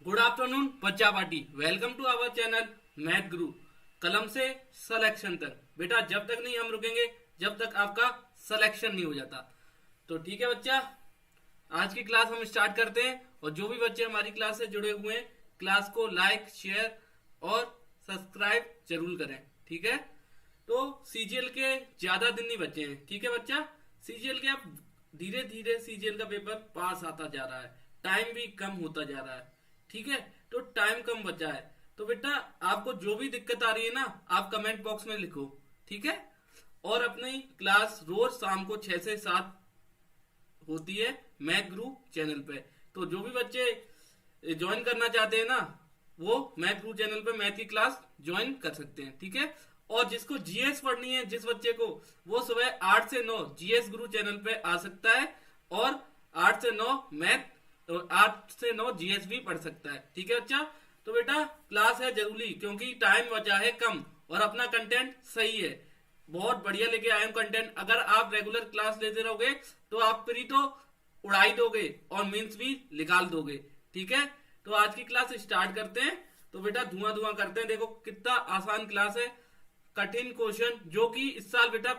Good afternoon बच्चा party. Welcome to our channel math Guru. कलम से सिलेक्शन तक। बेटा जब तक नहीं हम रुकेंगे जब तक आपका सिलेक्शन नहीं हो जाता। तो ठीक है बच्चा, आज की क्लास हम स्टार्ट करते हैं। और जो भी बच्चे हमारी क्लास से जुड़े हुए हैं, क्लास को लाइक शेयर और सब्सक्राइब जरूर करें। ठीक है, तो सीजीएल के ज्यादा दिन नहीं बचे हैं। ठीक है बच्चा, सीजीएल के अब धीरे धीरे सीजीएल का पेपर पास आता जा रहा है, टाइम भी कम होता जा रहा है। ठीक है, तो टाइम कम बचा है, तो बेटा आपको जो भी दिक्कत आ रही है ना, आप कमेंट बॉक्स में लिखो। ठीक है, और अपनी क्लास रोज शाम को 6 से 7 होती है मैथ गुरु चैनल पे। तो जो भी बच्चे ज्वाइन करना चाहते हैं ना, वो मैथ गुरु चैनल पे मैथ की क्लास ज्वाइन कर सकते हैं। ठीक है, और जिसको जीएस पढ़नी है, जिस बच्चे को, वो सुबह 8 से 9 जीएस गुरु चैनल पे आ सकता है। और 8 से 9 मैथ, तो 8 से 9 जीएस भी पढ़ सकता है। ठीक है बच्चा, तो बेटा क्लास है जरूरी, क्योंकि टाइम बचा है कम और अपना कंटेंट सही है। बहुत बढ़िया लेके आए हूं कंटेंट। अगर आप रेगुलर क्लास लेते रहोगे तो आप प्री तो उड़ाई दोगे और मीन्स भी निकाल दोगे। ठीक है, तो आज की क्लास स्टार्ट करते हैं। तो बेटा धुआं धुआं करते हैं। देखो कितना आसान क्लास है। कठिन क्वेश्चन जो कि इस साल बेटा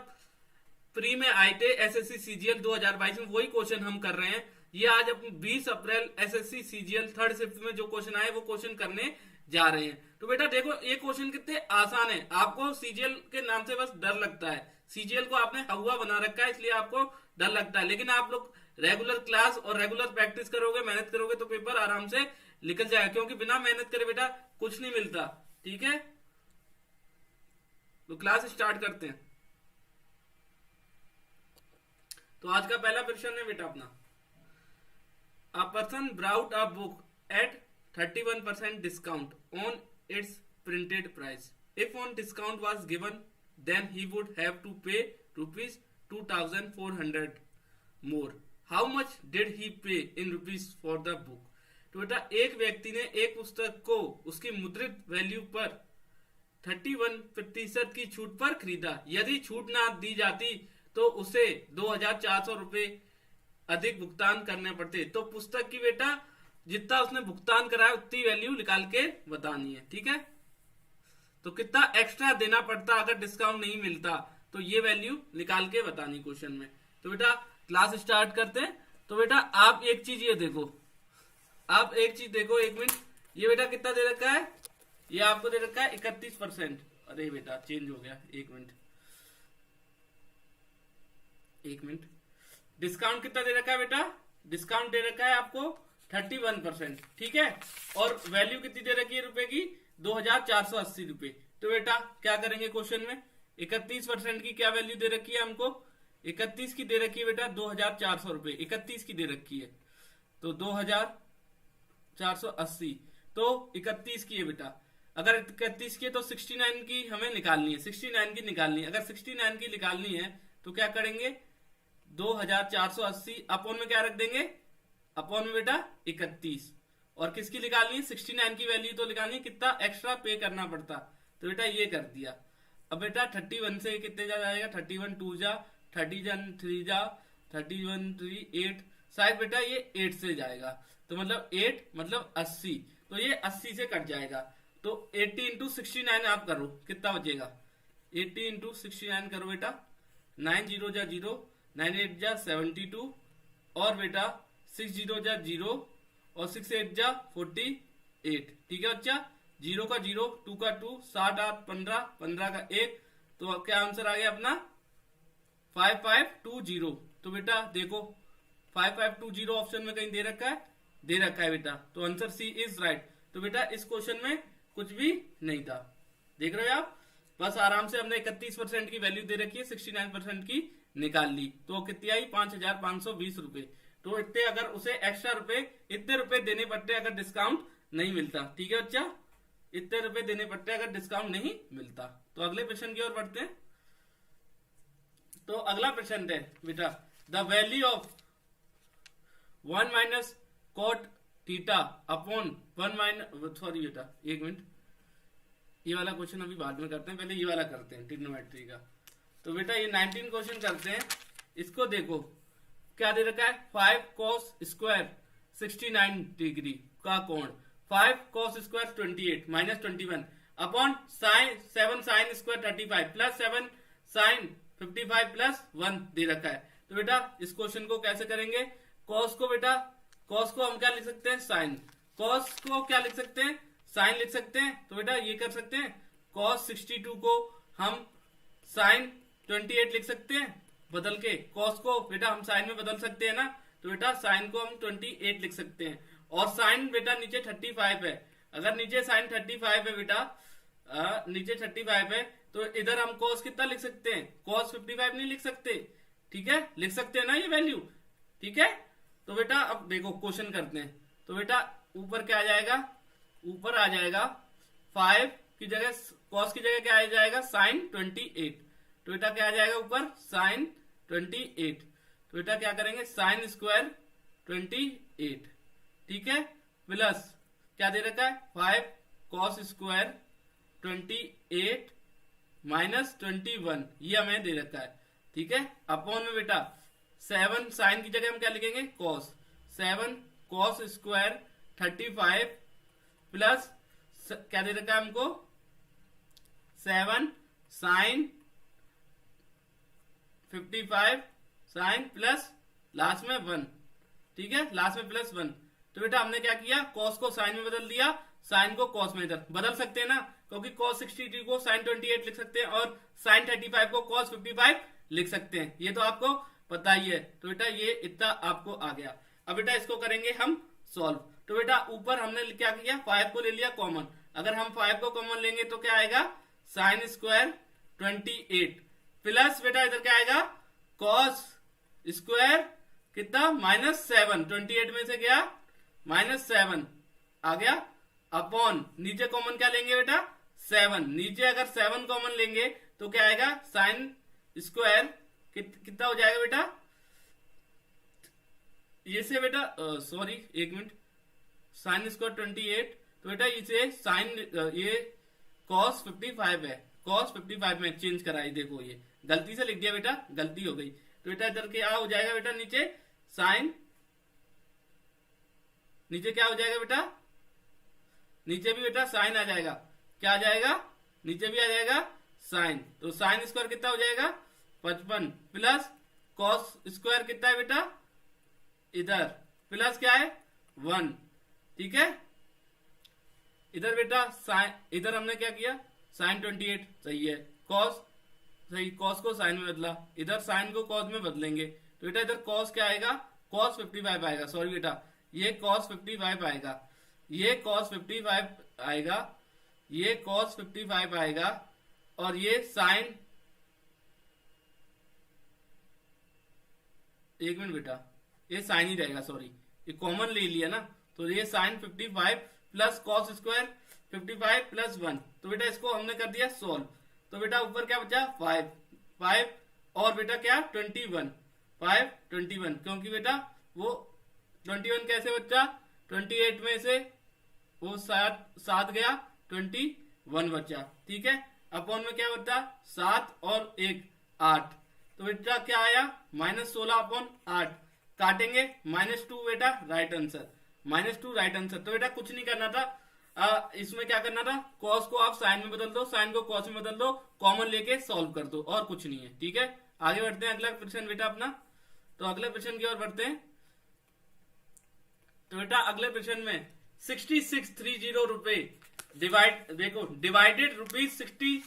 प्री में आए थे एसएससी सीजीएल 2022 में, वही क्वेश्चन हम कर रहे हैं। ये आज अपने 20 अप्रैल एसएससी सीजीएल थर्ड शिफ्ट में जो क्वेश्चन आए वो क्वेश्चन करने जा रहे हैं। तो बेटा देखो ये क्वेश्चन कितने आसान है। आपको सीजीएल के नाम से बस डर लगता है, सीजीएल को आपने हवा बना रखा है, इसलिए आपको डर लगता है। लेकिन आप लोग रेगुलर क्लास और रेगुलर प्रैक्टिस करोगे, मेहनत करोगे, तो पेपर आराम से निकल जाएगा। क्योंकि बिना मेहनत करे बेटा कुछ नहीं मिलता। ठीक है, तो क्लास स्टार्ट करते हैं। तो आज का पहला प्रश्न है बेटा अपना, A person bought a book at 31% discount on its printed price. If on discount was given, then he would have to pay rupees 2,400 more. How much did he pay in rupees for the book? तो बेटा एक व्यक्ति ने एक पुस्तक को उसकी मुद्रित वैल्यू पर 31% की छूट पर खरीदा। यदि छूट ना दी जाती तो उसे 2,400 रुपए अधिक भुगतान करने पड़ते। तो पुस्तक की बेटा जितना उसने भुगतान कराया उतनी वैल्यू निकाल के बतानी है। ठीक है, तो कितना एक्स्ट्रा देना पड़ता अगर डिस्काउंट नहीं मिलता, तो ये वैल्यू निकाल के बतानी क्वेश्चन में। तो बेटा क्लास स्टार्ट करते हैं। तो बेटा आप एक चीज ये देखो, आप एक चीज देखो, एक मिनट। ये बेटा कितना दे रखा है, ये आपको दे रखा है 31%। अरे बेटा चेंज हो गया, एक मिनट एक मिनट। डिस्काउंट कितना दे रखा है बेटा, डिस्काउंट दे रखा है आपको 31%। ठीक है, और वैल्यू कितनी दे रखी है रुपए की, 2,480 रुपए। तो बेटा क्या करेंगे क्वेश्चन में, 31% की क्या वैल्यू दे रखी है हमको, 31 की दे रखी है बेटा 2,400 रुपए। 31 की दे रखी है तो 2,480, तो 31 की है बेटा। अगर 31 की है तो 69 की हमें निकालनी है, 69 की निकालनी है। अगर 69 की निकालनी है तो क्या करेंगे, 2,480 अपॉन में क्या रख देंगे, अपॉन में बेटा 31। और किसकी निकालनी है, 69 की वैल्यू तो निकालनी है, कितना एक्स्ट्रा पे करना पड़ता। तो बेटा ये कर दिया। अब बेटा 31 से कितने जा जाएगा, 31 2 जा, 31 3 जा, 31 3 8, शायद बेटा ये 8 से जाएगा। तो मतलब 8 मतलब 80, तो ये 80 से कट जाएगा। तो 80 इंटू 69 आप करो, कितना बचेगा, 80 इंटू 69 करो बेटा, 9 0 जा 0, 9 8 जा 72, और बेटा 6 0 जा 0, और 6 8 जा 48। ठीक है बच्चा, 0 का 0, 2 का 2, 7 8 15, 15 का 1। तो क्या आंसर आ गया अपना 5520। तो बेटा देखो 5520 ऑप्शन में कहीं दे रखा है, दे रखा है बेटा, तो आंसर सी इज राइट। तो बेटा इस क्वेश्चन में कुछ भी नहीं था, देख रहे हो आप। बस आराम से हमने 31% की वैल्यू दे रखी है, 69% की निकाल ली, तो कितनी आई 5,520 रुपए। तो इतने अगर उसे एक्स्ट्रा रुपए, इतने रुपए देने पड़ते अगर डिस्काउंट नहीं मिलता। ठीक है बच्चा, इतने रुपए देने पड़ते अगर डिस्काउंट नहीं मिलता। तो अगले प्रश्न की ओर बढ़ते हैं। तो अगला प्रश्न है बेटा, the value of 1 minus cot theta upon 1 minus, sorry बेटा एक मिनट, ये वाला क्वेश्चन अभी बाद में करते हैं, पहले ये वाला करते हैं ट्रिग्नोमेट्री का। तो बेटा ये 19 क्वेश्चन करते हैं। इसको देखो क्या दे रखा है, 5 cos स्क्वायर 69 डिग्री का कोण 5 cos square 28 minus 21 upon sine 7 sine square 35 plus 7 sine 55 plus 1 दे रखा है। तो बेटा इस क्वेश्चन को कैसे करेंगे? कॉस को बेटा, कॉस को हम क्या लिख सकते हैं? साइन। कॉस को क्या लिख सकते हैं? साइन लिख सकते हैं। तो बेटा ये कर सकते हैं, कॉस 62 को हम साइन 28 लिख सकते हैं बदल के। कॉस को बेटा हम साइन में बदल सकते हैं ना, तो बेटा साइन को हम 28 लिख सकते हैं। और साइन बेटा नीचे 35 है, अगर नीचे साइन 35 है बेटा, नीचे 35 है, तो इधर हम कॉस कितना लिख सकते हैं? कॉस 55 नहीं लिख सकते, ठीक है? लिख सकते हैं ना ये वैल्यू, ठीक है? तो बेटा अब देखो क्वेश्चन करते हैं। तो बेटा ऊपर क्या आ जाएगा? ऊपर आ जाएगा 5 की जगह, कॉस की जगह क्या आ जाएगा? साइन 28। तो बेटा क्या आ जाएगा ऊपर? साइन 28। तो बेटा क्या करेंगे? साइन स्क्वायर 28, ठीक है, प्लस क्या दे रखा है? 5 कॉस स्क्वायर 28 माइनस 21, ये हमें दे रखा है, ठीक है। अपॉन में बेटा 7 साइन की जगह हम क्या लिखेंगे? कॉस। 7 कॉस स्क्वायर 35 प्लस क्या दे रखा है हमको? 7 साइन 55 साइन प्लस लास्ट में 1, ठीक है, लास्ट में प्लस 1। तो बेटा हमने क्या किया? कॉस को साइन में बदल दिया, साइन को कॉस में इधर बदल सकते हैं ना, क्योंकि कॉस 62 को साइन 28 लिख सकते हैं और साइन 35 को कॉस 55 लिख सकते हैं, ये तो आपको पता ही है। तो बेटा ये इतना आपको आ गया। अब बेटा इसको करेंगे हम सॉल्व। तो बेटा ऊपर हमने क्या किया? 5 को ले लिया कॉमन। अगर हम 5 को कॉमन लेंगे तो क्या आएगा? साइन स्क्वायर 28 प्लस बेटा इधर क्या आएगा? कॉस स्क्वायर कितना? माइनस 7। 28 में से गया माइनस 7 आ गया, अपॉन नीचे कॉमन क्या लेंगे बेटा? 7। नीचे अगर 7 कॉमन लेंगे तो क्या आएगा? साइन स्क्वायर कितना हो जाएगा बेटा? ये से बेटा सॉरी एक मिनट, साइन स्क्वायर 28, तो बेटा इसे साइन ये कॉस 55 है, कॉस 55 में चेंज करा है, देखो ये गलती से लिख दिया बेटा, गलती हो गई। तो बेटा इधर क्या हो जाएगा बेटा? नीचे साइन, नीचे क्या हो जाएगा बेटा? नीचे भी बेटा साइन आ जाएगा। क्या आ जाएगा? नीचे भी आ जाएगा साइन। तो साइन स्क्वायर कितना हो जाएगा? 55 प्लस कॉस स्क्वायर कितना है बेटा? इधर प्लस क्या है? 1, ठीक है। इधर बेटा साइन, इधर हमने क्या किया? साइन 28 सही है, कॉस सही, कॉस को साइन में बदला, इधर साइन को कॉस में बदलेंगे। तो बेटा इधर कॉस क्या आएगा? कॉस 55 आएगा, सॉरी बेटा ये कॉस 55 आएगा, ये कॉस 55 आएगा, ये कॉस 55 आएगा, और ये साइन, एक मिनट बेटा ये साइन ही रहेगा, सॉरी ये कॉमन ले लिया ना, तो ये sine 55 plus cos square 55 plus 1। तो बेटा इसको हमने कर दिया सोल्व। तो बेटा ऊपर क्या बचा? 5 और बेटा क्या? 21 5 21, क्योंकि बेटा वो 21 कैसे बचा? 28 में से वो 7 गया, 21 बचा, ठीक है। अपॉन में क्या बचा? 7 और 1 8। तो बेटा क्या आया? -16 अपॉन 8, काटेंगे -2 बेटा राइट आंसर, -2 राइट आंसर। तो बेटा कुछ नहीं करना था, इसमें क्या करना था? कॉस को आप साइन में बदल दो, साइन को कॉस में बदल दो, कॉमन लेके सॉल्व कर दो, और कुछ नहीं है, ठीक है। आगे बढ़ते हैं, अगला प्रश्न बेटा अपना। तो अगले प्रश्न की ओर बढ़ते हैं। तो बेटा अगले प्रश्न में 6630 रुपए डिवाइड, देखो डिवाइडेड ₹60,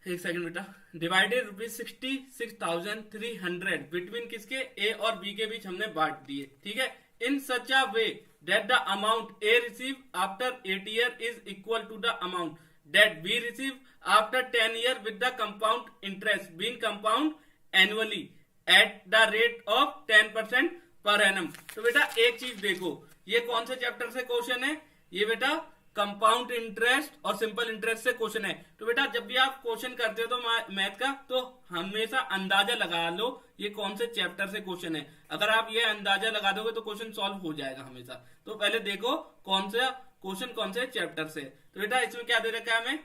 एक सेकंड बेटा, डिवाइडेड ₹66,300 बिटवीन किसके? ए और बी के बीच हमने बांट दिए, ठीक है। इन सच अ वे that the amount A receive after 8 year is equal to the amount that B receive after 10 year with the compound interest being compound annually at the rate of 10% per annum। तो बेटा एक चीज देखो, ये कौन से चैप्टर से question है? ये बेटा कंपाउंड इंटरेस्ट और सिंपल इंटरेस्ट से क्वेश्चन है। तो बेटा जब भी आप क्वेश्चन करते हो तो मैथ का, तो हमेशा अंदाजा लगा लो ये कौन से चैप्टर से क्वेश्चन है। अगर आप ये अंदाजा लगा दोगे तो क्वेश्चन सॉल्व हो जाएगा हमेशा। तो पहले देखो कौन सा क्वेश्चन कौन से चैप्टर से। तो बेटा इसमें क्या दे रखा है हमें?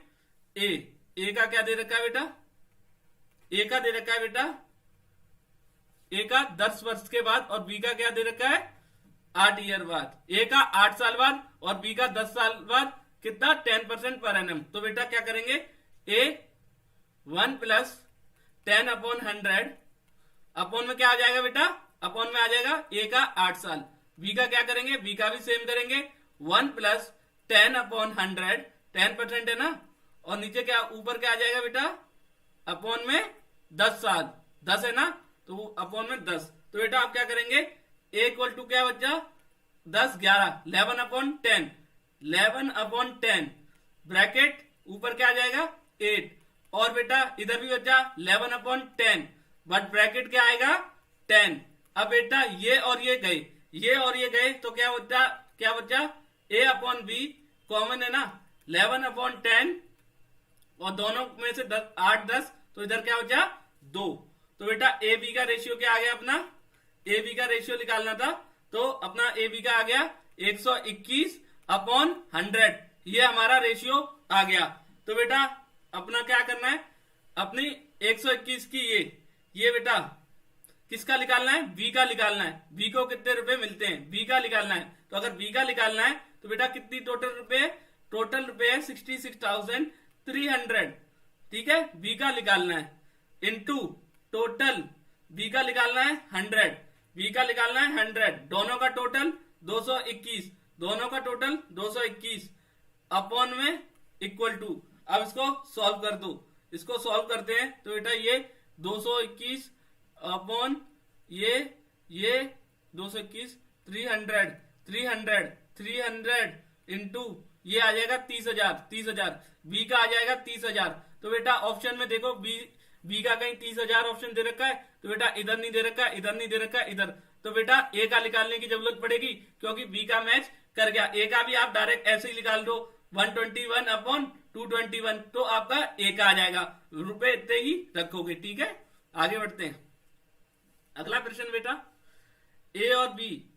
ए का क्या दे रखा है बेटा? ए का दे रखा है बेटा, ए का 10 वर्ष के बाद, और बी का क्या दे रखा है? 8 ईयर बाद, ए का 8 साल बाद और बी का 10 साल बाद कितना 10% पर एनम। तो बेटा क्या करेंगे, ए 1 प्लस 10 अपॉन 100 अपॉन में क्या आ जाएगा बेटा, अपॉन में आ जाएगा ए का 8 साल, बी का क्या करेंगे, बी का भी सेम करेंगे 1 प्लस 10 अपॉन 100, 10% है ना, और नीचे क्या ऊपर क्या आ जाएगा बेटा, अपॉन में 10 साल, 10 है ना, तो अपॉन में 10। तो बेटा आप क्या करेंगे, ए इक्वल टू क्या बच्चा 10 11 11 अपॉन 10, 11 अपॉन 10 ब्रैकेट ऊपर क्या आ जाएगा 8, और बेटा इधर भी बच्चा 11 अपॉन 10 बट ब्रैकेट क्या आएगा 10। अब बेटा ये और ये गए, ये और ये गए, तो क्या बच्चा ए अपॉन बी कॉमन है ना, 11 अपॉन 10 और दोनों में से 8 10, तो इधर क्या बचा 2। तो बेटा ए बी का रेशियो क्या आ गया अपना, ए बी का रेशियो निकालना था, तो अपना ए बी का आ गया 121 अपॉन 100, ये हमारा रेशियो आ गया। तो बेटा अपना क्या करना है, अपनी 121 की ये बेटा किसका निकालना है, बी का निकालना है, बी को कितने रुपए मिलते हैं, बी का निकालना है। तो अगर बी का निकालना है तो बेटा कितनी टोटल रुपए है 66,300, ठीक है, बी का निकालना है, इनटू टोटल बी का निकालना है 100, बी का निकालना है 100, दोनों का टोटल 221, दोनों का टोटल 221 अपॉन में इक्वल टू। अब इसको सॉल्व कर दो, इसको सॉल्व करते हैं तो बेटा ये 221 अपॉन ये 221 300 इंटू ये आ जाएगा 30,000 बी का आ जाएगा 30,000। तो बेटा ऑप्शन में देखो बी का कहीं 30,000 ऑप्शन दे रखा है, तो बेटा इधर नहीं दे रखा है, इधर नहीं दे रखा है, इधर, तो बेटा ए का निकालने की जरूरत पड़ेगी क्योंकि बी का मैच कर गया। ए का भी आप डायरेक्ट ऐसे ही निकाल दो 121 अपॉन 221, तो आपका ए का आ जाएगा, रुपए इतने ही रखोगे, ठीक है। आगे बढ़ते हैं, अगला प्रश्न बेटा, ए और बी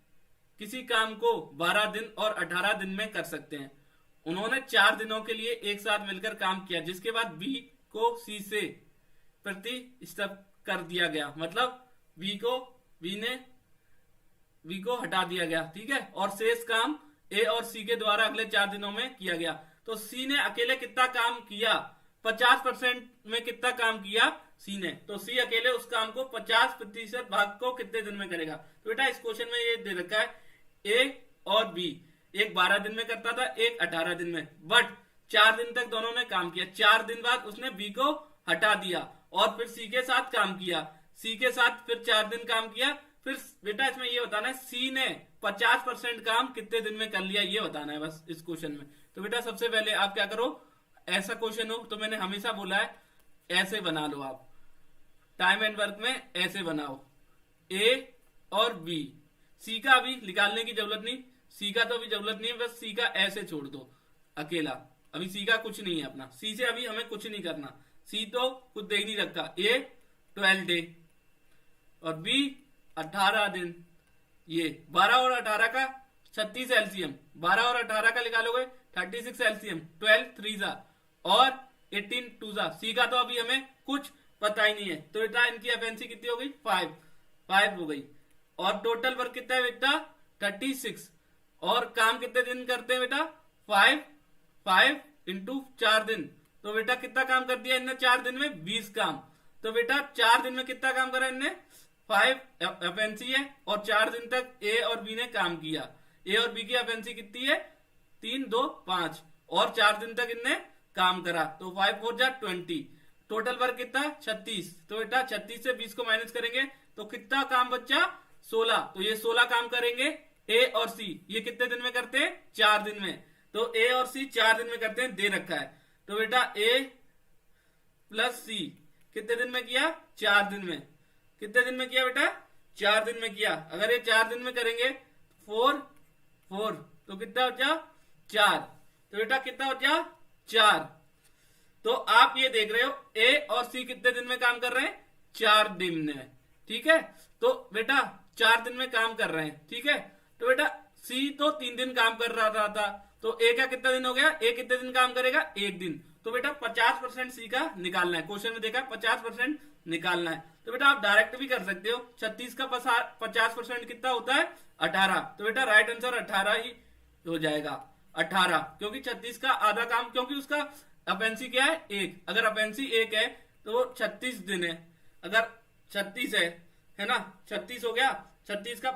किसी काम को 12 दिन और 18 दिन में कर सकते हैं। उन्होंने 4 दिनों के लिए एक साथ मिलकर काम किया, जिसके बाद बी को सी से प्रतिस्थापित कर दिया गया, मतलब बी को हटा दिया गया, ठीक है, और शेष काम ए और सी के द्वारा अगले 4 दिनों में किया गया। तो सी ने अकेले कितना काम किया, 50% में कितना काम किया सी ने, तो सी अकेले उस काम को 50% भाग को कितने दिन में करेगा। तो बेटा इस क्वेश्चन में ये दे रखा है ए और बी, एक 12 दिन में करता था, एक 18 दिन में, बट 4 दिन तक दोनों ने काम किया, 4 दिन बाद उसने बी को हटा दिया और फिर सी के साथ काम किया, सी के साथ फिर 4 दिन काम किया, फिर बेटा इसमें ये बताना है सी ने 50% काम कितने दिन में कर लिया, ये बताना है बस इस क्वेश्चन में। तो बेटा सबसे पहले आप क्या करो, ऐसा क्वेश्चन हो तो मैंने हमेशा बोला है ऐसे बना लो, आप टाइम एंड वर्क में ऐसे बनाओ, ए और बी, सी का अभी निकालने की जरूरत नहीं, सी का तो अभी जरूरत नहीं है, बस सी का ऐसे छोड़ दो अकेला, अभी सी का कुछ नहीं है अपना, सी से अभी हमें कुछ नहीं करना, सी तो कुछ दे ही नहीं रखा, ए 12 डे और बी 18 दिन, ये 12 और 18 का 36 एलसीएम, 12 और 18 का निकालोगे 36 एलसीएम, 12 3 जा और 18 2 जा, सी का तो अभी हमें कुछ पता ही नहीं है, तो बेटा इनकी एफिशिएंसी कितनी हो गई 5 हो गई, और टोटल वर्क कितना है बेटा 36, और काम कितने दिन करते हैं बेटा 5 इंटू 4 दिन, तो बेटा कितना काम कर दिया इनने 4 दिन में 20 काम, तो बेटा 4 दिन में कितना काम करा इनने 5 एफिशिएंसी है, और 4 दिन तक ए और बी ने काम किया, ए और बी की एफिशिएंसी कितनी है 3 2 5, और 4 दिन तक इनने काम करा, तो 5 4 जा 20, टोटल वर्क कितना 36, तो बेटा 36 से 20 को माइनस करेंगे तो कितना काम बच्चा 16, तो ये 16 काम करेंगे ए और सी, ये कितने दिन में करते हैं 4 दिन में, तो ए और सी 4 दिन में करते हैं, दे रखा है, तो बेटा ए प्लस सी कितने दिन में किया 4 दिन में, कितने दिन में किया बेटा 4 दिन में किया, अगर ये 4 दिन में करेंगे 4 तो कितना बचा 4, तो बेटा कितना बचा 4, तो आप ये देख रहे हो ए और सी कितने दिन में काम कर रहे हैं 4 दिन में, ठीक है, तो बेटा 4 दिन में काम कर रहे हैं, ठीक है, तो बेटा सी तो 3 दिन काम कर रहा था, तो ए का कितना दिन हो गया, ए कितने दिन काम करेगा 1 दिन, तो बेटा 50% सी का निकालना है, क्वेश्चन में देखा 50% निकालना है। तो बेटा आप डायरेक्ट भी कर सकते हो। 36 का 50% कितना होता है? 18। तो बेटा राइट आंसर 18 ही हो जाएगा, 18, क्योंकि 36 का आधा काम, क्योंकि उसका अपेंसी क्या है? 1। अगर अपेंसी 1 है तो वो 36 दिन है। अगर 36 है ना, 36 हो गया, 36 का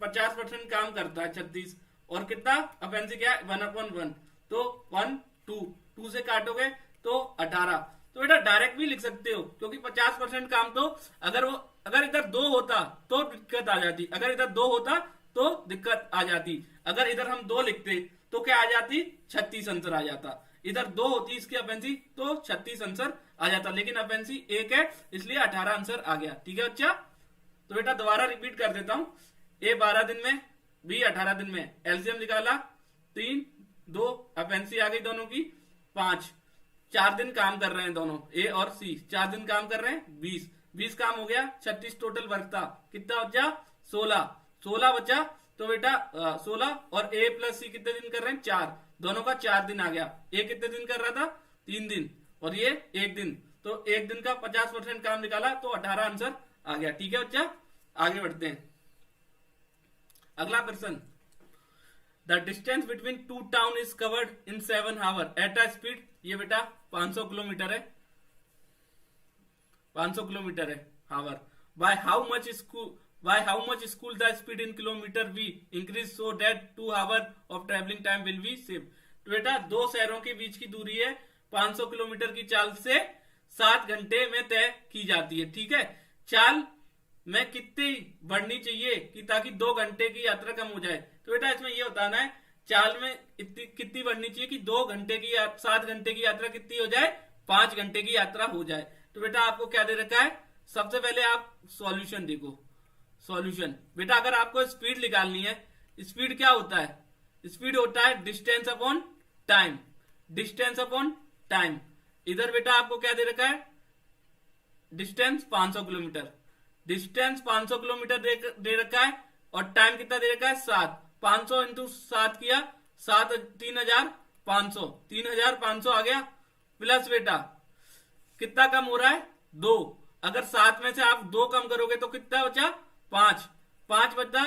50% काम करता है 36, और कितना अपेंसी क्या है? 1/1, तो 1 2 से काटोगे तो 18। तो बेटा डायरेक्ट भी लिख सकते हो, क्योंकि 50% काम तो अगर इधर 2 होता तो दिक्कत आ जाती, अगर इधर 2 होता तो दिक्कत आ जाती। अगर इधर हम 2 लिखते तो क्या आ जाती? 36 आंसर आ जाता। इधर 2 होती इसकी अपेंसी तो 36 आंसर आ जाता, लेकिन अपेंसी 1 है इसलिए 18 आंसर आ गया। ठीक है बच्चा? तो बेटा दोबारा रिपीट कर देता हूं। ए 12 दिन में, बी 18 दिन में। एलसीएम निकाला 3 2, अपेंसी आ गई दोनों की 5। 4 दिन काम कर रहे हैं दोनों, ए और सी 4 दिन काम कर रहे हैं। 20 काम हो गया, 36 टोटल वर्क था। कितना बचा? 16 बचा। तो बेटा 16 और ए प्लस सी कितने दिन कर रहे हैं? 4, दोनों का 4 दिन आ गया। ए कितने दिन कर रहा था? 3 दिन, और ये 1 दिन। तो 1 दिन का 50% काम निकाला तो 18 आंसर आ गया। ठीक है बच्चा? आगे बढ़ते हैं। अगला प्रश्न, the distance between 2 town is covered in 7 hour at a speed. ये बेटा 500 किलोमीटर है, 500 किलोमीटर है hour. By how much school the speed in kilometre we increase so that 2 hour of travelling time will be save. तो बेटा 2 शहरों के बीच की दूरी है, 500 किलोमीटर की चाल से 7 घंटे में तय की जाती है। ठीक है? चाल में कितनी बढ़नी चाहिए कि ताकि 2 घंटे की यात्रा कम हो जाए? तो बेटा इसमें ये बताना है चाल में कितनी बढ़नी चाहिए कि 2 घंटे की 7 घंटे की यात्रा कितनी हो जाए? 5 घंटे की यात्रा हो जाए। तो बेटा आपको क्या दे रखा है? सबसे पहले आप सॉल्यूशन देखो। सॉल्यूशन बेटा अगर आपको स्पीड निकालनी है, स्पीड क्या होता है? स्पीड होता है distance upon time, distance upon time. इधर बेटा आपको क्या दे रखा है? डिस्टेंस 500 किलोमीटर, डिस्टेंस 500 किलोमीटर दे रखा है, और टाइम कितना दे रखा है? 7। 500 इंटू 7 किया, 7 3500, 3500 आ गया। प्लस बेटा कितना कम हो रहा है? 2। अगर 7 में से आप 2 कम करोगे तो कितना बचा? 5 बचा।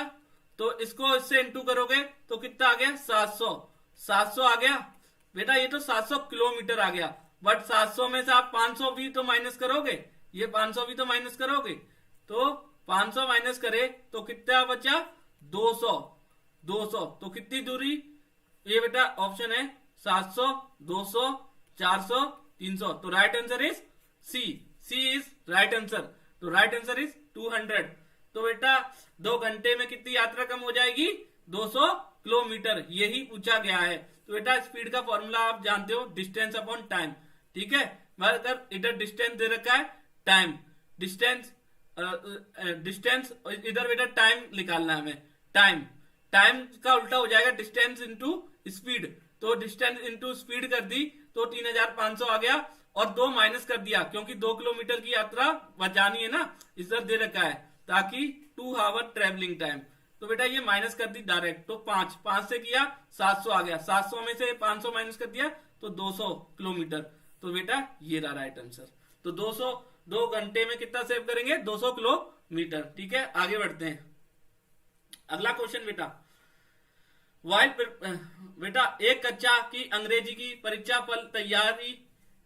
तो इसको इससे इंटू करोगे तो कितना आ गया? 700 आ गया। बेटा ये तो 700 किलोमीटर आ गया, बट 700 में से आप 500 भी तो माइनस करोगे, ये 500 भी तो माइनस करोगे। तो 500 माइनस करे तो कितना बचा? 200। तो कितनी दूरी? ये बेटा ऑप्शन है 700, 200, 400, 300। तो right answer is C is right answer. तो राइट आंसर इज 200। तो बेटा 2 घंटे में कितनी यात्रा कम हो जाएगी? 200 किलोमीटर, यही पूछा गया है। तो बेटा स्पीड का फॉर्मूला आप जानते हो, डिस्टेंस अपॉन टाइम। ठीक है? अगर इधर डिस्टेंस दे रखा है, टाइम, डिस्टेंस इधर बेटा टाइम निकालना है हमें। टाइम का उल्टा हो जाएगा डिस्टेंस इंटू स्पीड। तो डिस्टेंस इंटू स्पीड कर दी तो 3500 आ गया, और 2 माइनस कर दिया क्योंकि 2 किलोमीटर की यात्रा बचानी है ना, इधर दे रखा है, ताकि 2 आवर ट्रेवलिंग टाइम। तो बेटा ये माइनस कर दी डायरेक्ट। तो 5 से किया 700 आ गया, 700 में से 500 माइनस कर दिया तो 200 किलोमीटर। तो बेटा ये रहा राइट आंसर। तो 2 घंटे में कितना सेव करेंगे? 200 किलोमीटर। ठीक है? आगे बढ़ते हैं। अगला क्वेश्चन बेटा एक कक्षा की अंग्रेजी की परीक्षा फल तैयारी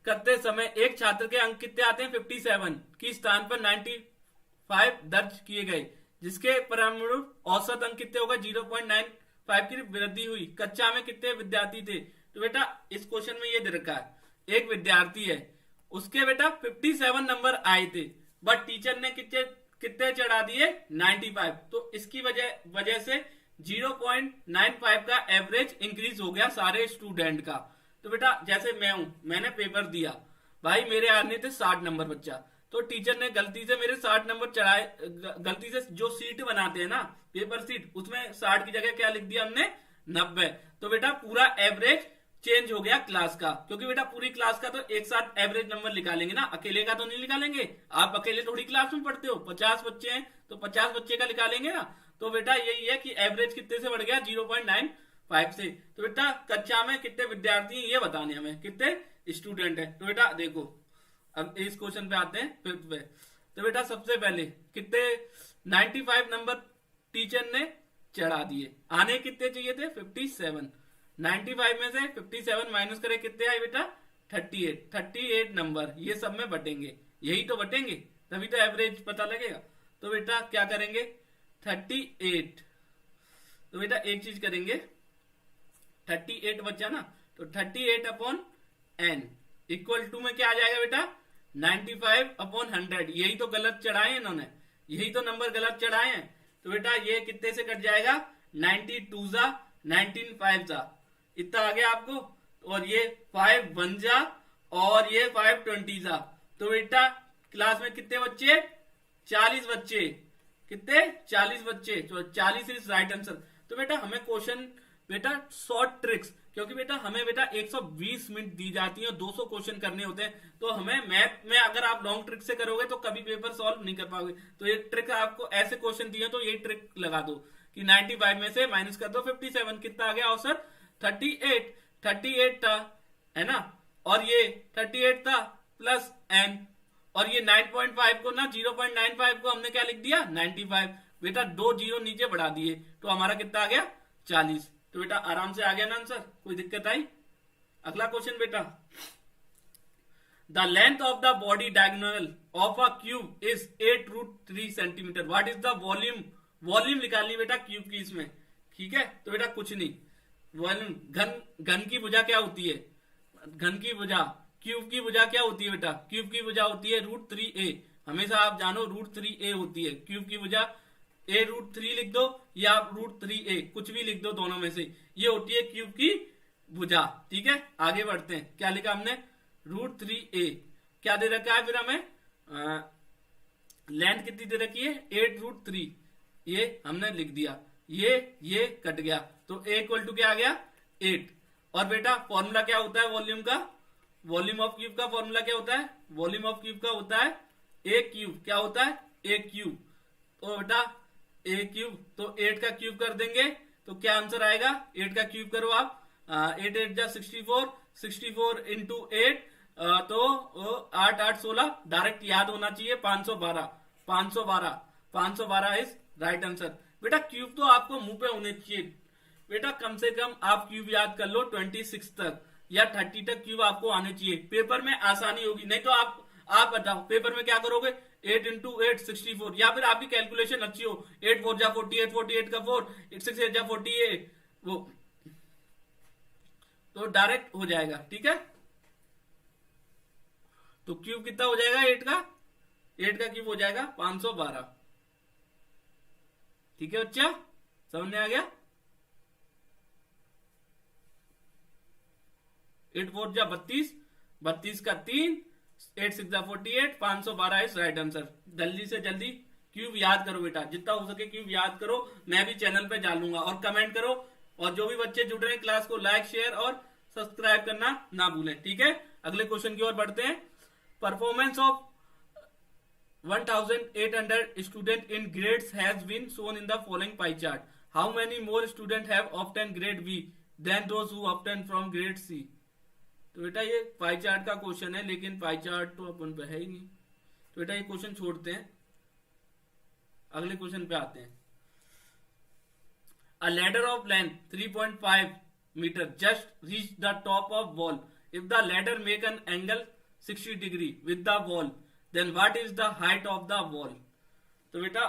करते समय एक छात्र के अंक कितने आते हैं? 57 की स्थान पर 95 दर्ज किए गए, जिसके परिणामस्वरूप औसत अंक कितने होगा? 0.95 की वृद्धि हुई। कक्षा में कितने विद्यार्थी थे? तो बेटा इस क्वेश्चन में ये दे रखा है, एक विद्यार्थी है, उसके बेटा 57 नंबर आए थे, बट टीचर ने कितने चढ़ा दिए? 95। तो इसकी वजह से 0.95 का एवरेज इंक्रीज हो गया सारे स्टूडेंट का। तो बेटा जैसे मैं हूं, मैंने पेपर दिया, भाई मेरे आने थे 60 नंबर बच्चा, तो टीचर ने गलती से मेरे 60 नंबर चढ़ाए, गलती से जो सीट बनाते हैं ना पेपर सीट, उसमें 60 की जगह क्या लिख दिया हमने? 90। तो बेटा पूरा एवरेज चेंज हो गया क्लास का, क्योंकि बेटा पूरी क्लास का तो एक साथ एवरेज नंबर निकालेंगे ना, अकेले का तो नहीं निकालेंगे। आप अकेले थोड़ी क्लास में पढ़ते हो, 50 बच्चे हैं तो 50 बच्चे का निकालेंगे ना। तो बेटा यही है कि एवरेज कितने से बढ़ गया? 0.95 से। तो बेटा कक्षा में कितने विद्यार्थी ये बताने हमें, कितने स्टूडेंट है। तो बेटा देखो अब इस क्वेश्चन पे आते हैं 5th पे। तो बेटा सबसे पहले कितने 95 नंबर टीचर ने चढ़ा दिए, आने कितने चाहिए थे 57, 95 में से 57 माइनस करे कितने आए बेटा 38 नंबर, ये सब में बटेंगे, यही तो बटेंगे, तभी तो एवरेज पता लगेगा। तो बेटा क्या करेंगे 38, तो बेटा एक चीज करेंगे 38 बचा ना, तो 38 अपॉन n इक्वल टू में क्या आ जाएगा बेटा 95 अपॉन 100, यही तो गलत चढ़ाए इन्होंने, यही तो नंबर गलत चढ़ाए हैं। तो बेटा ये कितने से कट जाएगा 92 जा 19 5 जा, इतना आ गया आपको, और ये 5 1 जा और ये 5 20 जा। तो बेटा क्लास में कितने बच्चे 40 बच्चे, कितने 40 बच्चे, तो 40 इज राइट आंसर। तो बेटा हमें क्वेश्चन बेटा शॉर्ट ट्रिक्स, क्योंकि बेटा हमें बेटा 120 मिनट दी जाती है, 200 क्वेश्चन करने होते हैं, तो हमें मैथ में अगर आप लॉन्ग ट्रिक से करोगे तो कभी पेपर सॉल्व नहीं कर पाओगे। तो ये ट्रिक आपको ऐसे क्वेश्चन दिए तो ये ट्रिक लगा दो कि 95 में से माइनस कर दो 57, कितना आ गया आंसर 38 था, है ना, और ये 38 था प्लस n, और ये 9.5 को ना 0.95 को हमने क्या लिख दिया 95, बेटा 2 जीरो नीचे बढ़ा दिए, तो हमारा कितना आ गया 40। तो बेटा आराम से आ गया ना आंसर, कोई दिक्कत आई। अगला क्वेश्चन बेटा, the length of the body diagonal of a cube is 8√3 centimetre, what is the volume, volume निकालनी बेटा क्यूब की इसमें, ठीक है। तो बेटा कुछ नहीं, वॉल्यूम घन की भुजा क्या होती है, घन की भुजा, क्यूब की भुजा क्या होती है बेटा, क्यूब की भुजा होती है √3a, हमेशा आप जानो √3a होती है क्यूब की भुजा, a√3 लिख दो या √3a कुछ भी लिख दो, दोनों में से, ये होती है क्यूब की भुजा, ठीक है। आगे बढ़ते हैं, क्या लिखा हमने √3a, क्या दे रखा है फिर हमें लेंथ कितनी दे रखी है 8√3, ये हमने लिख दिया, ये कट गया, तो a इक्वल टू क्या आ गया 8। और बेटा फॉर्मूला क्या होता है वॉल्यूम का, वॉल्यूम ऑफ क्यूब का फॉर्मूला क्या होता है, वॉल्यूम ऑफ क्यूब का होता है a क्यूब, क्या होता है a क्यूब, तो बेटा a क्यूब, तो 8 का क्यूब कर देंगे तो क्या आंसर आएगा, 8 का क्यूब करो आप, 8 8 जा 64, 64 इंटू 8, तो 8 8 16, डायरेक्ट याद होना चाहिए 512 इज राइट आंसर। बेटा क्यूब तो आपको मुंह पे होने चाहिए, बेटा कम से कम आप क्यूब याद कर लो 26 तक या 30 तक क्यूब आपको आने चाहिए, पेपर में आसानी होगी। नहीं तो आप बताओ पेपर में क्या करोगे 8 इंटू 8 64, या फिर आपकी कैलकुलेशन अच्छी हो 8 4 जा 48, 48 का 4, 6 8 जा 48, वो तो डायरेक्ट हो जाएगा, ठीक है। तो क्यूब कितना हो जाएगा 8 का क्यूब हो जाएगा 512, ठीक है बच्चा, समझ में आ गया। 8 4 जा 32, 32 का 3, 8 6 जा 48, 512 इज राइट आंसर। जल्दी से जल्दी क्यूब याद करो बेटा, जितना हो सके क्यूब याद करो, मैं भी चैनल पे डालूंगा, और कमेंट करो, और जो भी बच्चे जुड़ रहे हैं क्लास को लाइक शेयर और सब्सक्राइब करना ना भूलें, ठीक है। अगले क्वेश्चन की ओर बढ़ते हैं, performance of 1800 student in grades has been shown in the following pie chart, how many more student have obtain grade B than those who obtain from grade C. तो बेटा ये पाई चार्ट का question है, लेकिन pie chart तो अपन पे है ही नहीं, तो बेटा ये क्वेश्चन छोड़ते हैं, अगले क्वेश्चन पे आते हैं। A ladder of length 3.5 metre just reach the top of wall, if the ladder make an angle 60 degree with the wall, then what is the height of the wall. तो बेटा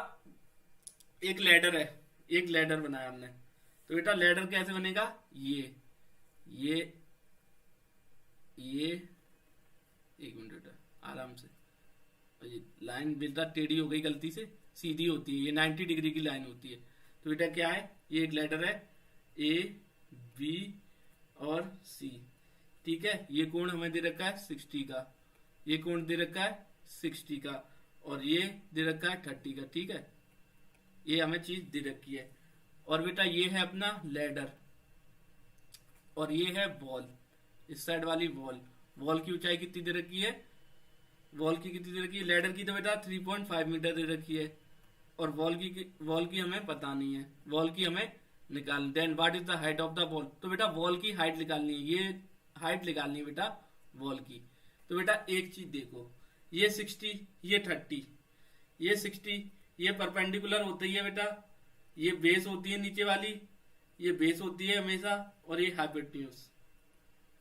एक ladder है, एक ladder बनाया हमने, तो बेटा ladder कैसे बनेगा, ये एक मिनट बेटा आराम से, ये लाइन बेटा टेढ़ी हो गई गलती से, सीधी होती है, ये 90 डिग्री की लाइन होती है। तो बेटा क्या है, ये एक लेटर है ए बी और सी, ठीक है। ये कोण हमें दे रखा है 60 का, ये कोण दे रखा है 60 का, और ये दे रखा है 30 का, ठीक है। ये हमें चीज दे रखी है, और बेटा ये है अपना लेडर, और ये है बॉल, इस साइड वाली वॉल, वॉल की ऊंचाई कितनी दे रखी है, वॉल की कितनी दे रखी है, लेडर की तो बेटा 3.5 मीटर दे रखी है, और वॉल की हमें पता नहीं है, वॉल की हमें निकालनी। Then what is the height of the wall, तो बेटा वॉल की हाइट निकालनी है, ये हाइट निकालनी है बेटा वॉल की। तो बेटा एक चीज देखो, ये 60 ये 30, ये 60, ये परपेंडिकुलर होती है बेटा, ये बेस होती है नीचे वाली, ये बेस होती है हमेशा, और ये हाइपोटेन्यूज।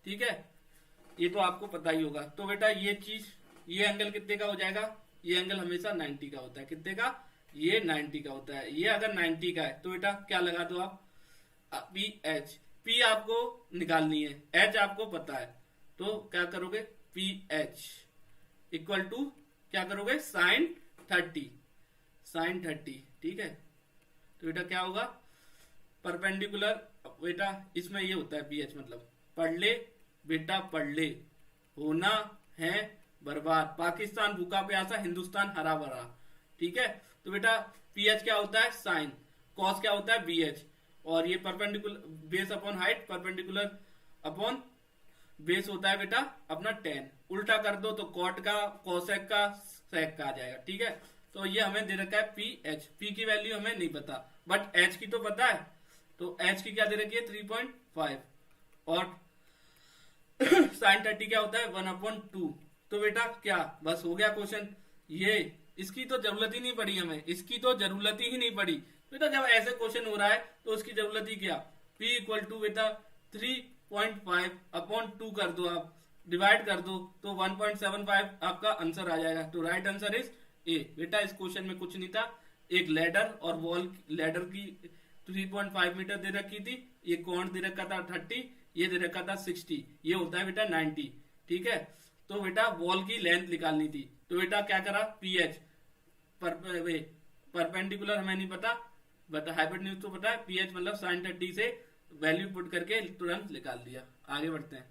ठीक है, ये तो आपको पता ही होगा। तो बेटा ये चीज, ये एंगल कितने का हो जाएगा, ये एंगल हमेशा 90 का होता है। कितने का, ये 90 का होता है। ये अगर 90 का है तो बेटा क्या लगा दो आप, पी एच। पी आपको निकालनी है, एच आपको पता है, तो क्या करोगे, पी एच इक्वल टू क्या करोगे, साइन 30, साइन 30। ठीक है, तो बेटा क्या होगा, परपेंडिकुलर, बेटा इसमें ये होता है पी एच मतलब पढ़ ले बेटा, पढ़ ले, होना है बर्बाद, पाकिस्तान भूखा प्यासा, हिंदुस्तान हरा भरा। ठीक है, तो बेटा पी एच क्या होता है, साइन, कॉस क्या होता है, बी एच, और ये perpendicular base upon height, perpendicular upon base होता है बेटा अपना 10। उल्टा कर दो तो कॉट का, कोसेक का, सेक का आ जाएगा। ठीक है, तो ये हमें दे रखा है पी एच। पी की वैल्यू हमें नहीं पता, बट एच की तो पता है। तो एच की क्या दे रखी है, 3.5, और साइन 30 क्या होता है, 1/2। तो बेटा क्या, बस हो गया क्वेश्चन। ये इसकी तो जरूरत ही नहीं पड़ी हमें, इसकी तो जरूरत ही नहीं पड़ी बेटा। जब ऐसे क्वेश्चन हो रहा है तो उसकी जरूरत ही क्या, P इक्वल टू बेटा 3.5/2 कर दो आप, डिवाइड कर दो तो 1.75 आपका आंसर आ जाएगा। तो राइट आंसर इज ए। बेटा इस क्वेश्चन में कुछ नहीं था, एक लेडर और वॉल, लेडर की 3.5 मीटर दे रखी थी, ये कोण दे रखा था 30, ये दे रखा था 60, ये होता है बेटा 90। ठीक है, तो बेटा वॉल की लेंथ निकालनी थी, तो बेटा क्या करा, पी एच, परपेंडिकुलर हमें नहीं पता, बट हाइपोटेन्यूज तो पता है, पी एच मतलब साइन 30 से वैल्यू पुट करके तुरंत निकाल दिया। आगे बढ़ते हैं,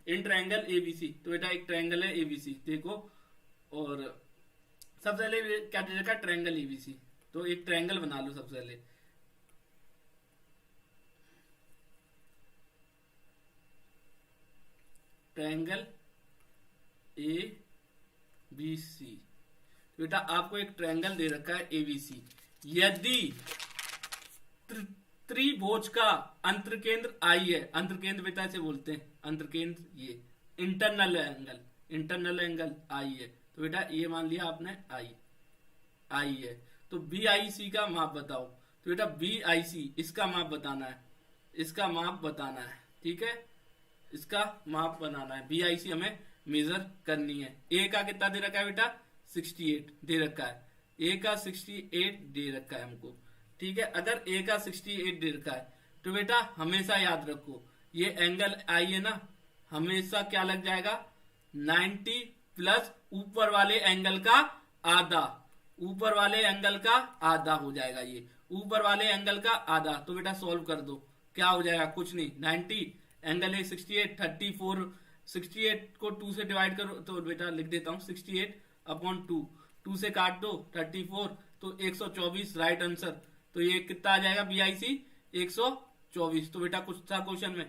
इन ट्रायंगल एबीसी। तो बेटा एक ट्रायंगल है एबीसी, देखो, और सबसे पहले क्या दे रखा है, ट्रायंगल एबीसी। तो एक ट्रायंगल बना लो सबसे पहले, ट्रायंगल ए बी सी। बेटा आपको एक ट्रायंगल दे रखा है एबीसी, यदि त्रिभुज का अंतरकेंद्र आई है, अंतरकेंद्र बेटा इसे बोलते हैं अंतरकेंद्र, ये इंटरनल एंगल, इंटरनल एंगल आई है, तो बेटा ये मान लिया आपने आई, आई है, तो बी आई सी का माप बताओ। तो बेटा बी आई सी, इसका माप बताना है, इसका माप बताना है। ठीक है, इसका माप बनाना है, बी आई सी हमें मेजर करनी है। ए का कितना दे रखा है बेटा, 68 दे रखा है, ए का 68 दे रखा है हमको। ठीक है, अगर ए का 68 दे रखा है तो बेटा हमेशा याद रखो, ये एंगल आई है ना, हमेशा क्या लग जाएगा, 90 प्लस ऊपर वाले एंगल का आधा, ऊपर वाले एंगल का आधा हो जाएगा, ये ऊपर वाले एंगल का आधा। तो बेटा सॉल्व कर दो, क्या हो जाएगा, कुछ नहीं, 90 एंगल है 68, 34, 68 को 2 से डिवाइड करो, तो बेटा लिख देता हूं 68/2, 2 से काट दो 34, तो 124 राइट आंसर। तो ये कितना आ जाएगा, बी आई सी 124। तो बेटा कुछ था क्वेश्चन में,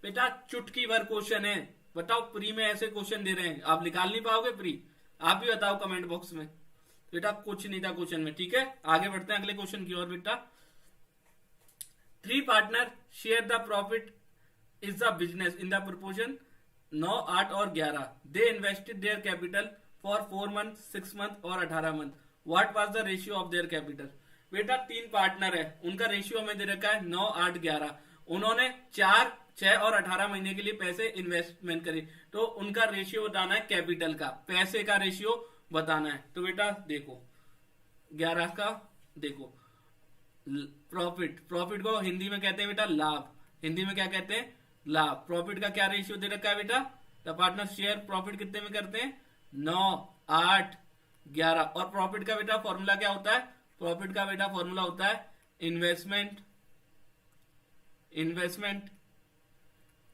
बेटा चुटकी भर क्वेश्चन है, बताओ प्री में ऐसे क्वेश्चन दे रहे हैं, आप निकाल नहीं पाओगे प्री, आप भी बताओ कमेंट बॉक्स में। बेटा कुछ नहीं था क्वेश्चन में। ठीक है, आगे बढ़ते हैं अगले क्वेश्चन की ओर। बेटा 3 partner share the profit is the business in the proportion 9, 8 और 11, दे invested their capital for 4 month, 6 month और 18 month, what was the ratio of their capital. बेटा 3 पार्टनर है, उनका रेशियो हमें दे रखा है 9, 8, 11, उन्होंने 4, 6 और 18 महीने के लिए पैसे इन्वेस्टमेंट करे, तो उनका रेशियो बताना है कैपिटल का, पैसे का रेशियो बताना है। तो बेटा देखो 11 का देखो, प्रॉफिट, प्रॉफिट को हिंदी में कहते हैं बेटा लाभ, हिंदी में क्या कहते हैं, लाभ। प्रॉफिट का क्या रेशियो दे रखा है बेटा, द पार्टनर शेयर प्रॉफिट कितने में करते हैं, 9, 8, 11, और प्रॉफिट का बेटा फॉर्मूला क्या होता है, प्रॉफिट का बेटा फॉर्मूला होता है investment, investment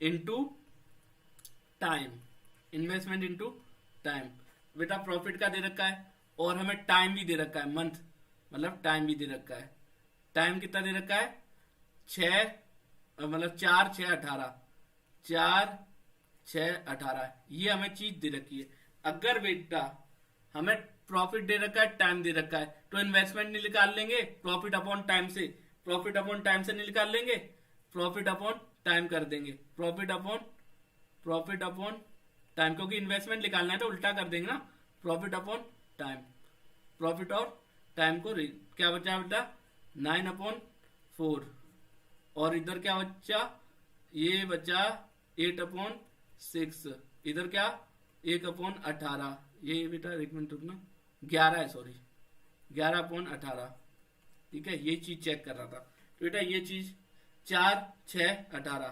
into time, investment into time. बेटा प्रॉफिट का दे रखा है, और हमें टाइम भी दे रखा है, मंथ मतलब टाइम भी दे रखा है। टाइम कितना दे रखा है, 6 मतलब 4, 6, 18, 4, 6, 18, ये हमें चीज दे रखी है। अगर बेटा हमें प्रॉफिट दे रखा है, टाइम दे रखा है, तो इन्वेस्टमेंट नहीं निकाल लेंगे प्रॉफिट अपॉन टाइम से, प्रॉफिट अपॉन टाइम से नहीं निकाल लेंगे, प्रॉफिट अपॉन टाइम कर देंगे, प्रॉफिट अपॉन टाइम, क्योंकि इन्वेस्टमेंट निकालना है तो उल्टा कर देंगे ना, प्रॉफिट अपॉन टाइम, प्रॉफिट और टाइम को क्या बचा बेटा 9/4, और इधर क्या बचा, ये बचा 8/6, इधर क्या 1/18, ये बेटा एक मिनट रुकना 11 है, सॉरी 11/18, ठीक है, ये चीज चेक कर रहा था। तो बेटा ये चीज 4 6 18,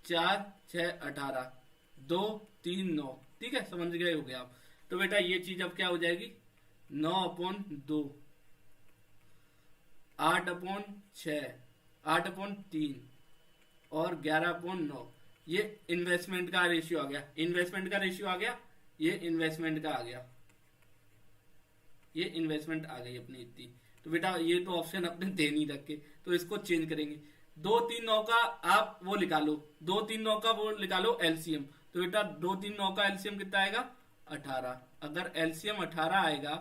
4 6 18, 2 3 9, ठीक है, समझ गए हो गया आप। तो बेटा ये चीज अब क्या हो जाएगी 9/2, 8/6, 8/3 और 11/9, ये इन्वेस्टमेंट का रेशियो आ गया, इन्वेस्टमेंट का रेशियो आ गया, ये इन्वेस्टमेंट का आ गया, ये इन्वेस्टमेंट आ गई अपनी इतनी। तो बेटा ये तो ऑप्शन अपने दे नहीं रखे, तो इसको चेंज करेंगे। 2 3 9 का आप वो निकालो, 2 3 9 का वो निकालो एलसीएम। तो बेटा 2 3 9 का एलसीएम कितना आएगा 18। अगर एलसीएम 18 आएगा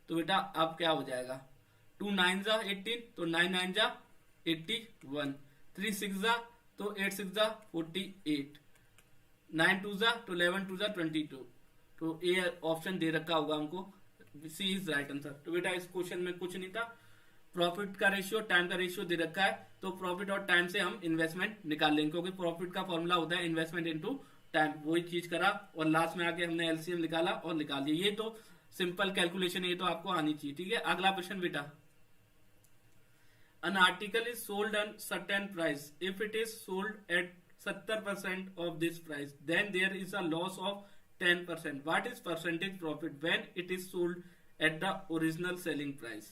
तो बेटा अब क्या हो जाएगा 2 9 जा 18, तो 9 9 जा 81, 3 6 जा तो 8 6 जा 48, 9 2 जा तो 11 2 जा 22। तो ये ऑप्शन दे रखा होगा हमको, सी इज राइट आंसर। तो बेटा इस क्वेश्चन में कुछ नहीं था, प्रॉफिट का रेशियो टाइम का रेशियो दे रखा है, तो प्रॉफिट और टाइम से हम इन्वेस्टमेंट निकाल लेंगे, क्योंकि प्रॉफिट का फॉर्मूला होता है इन्वेस्टमेंट इनटू टाइम। वही चीज करा और लास्ट में आके हमने एलसीएम निकाला और निकाल दिया। ये तो सिंपल कैलकुलेशन, ये तो आपको आनी चाहिए, ठीक है। अगला क्वेश्चन बेटा, an article is sold at certain price, if it is sold at 70% of this price, then there is a loss of 10%. What is percentage profit when it is sold at the original selling price?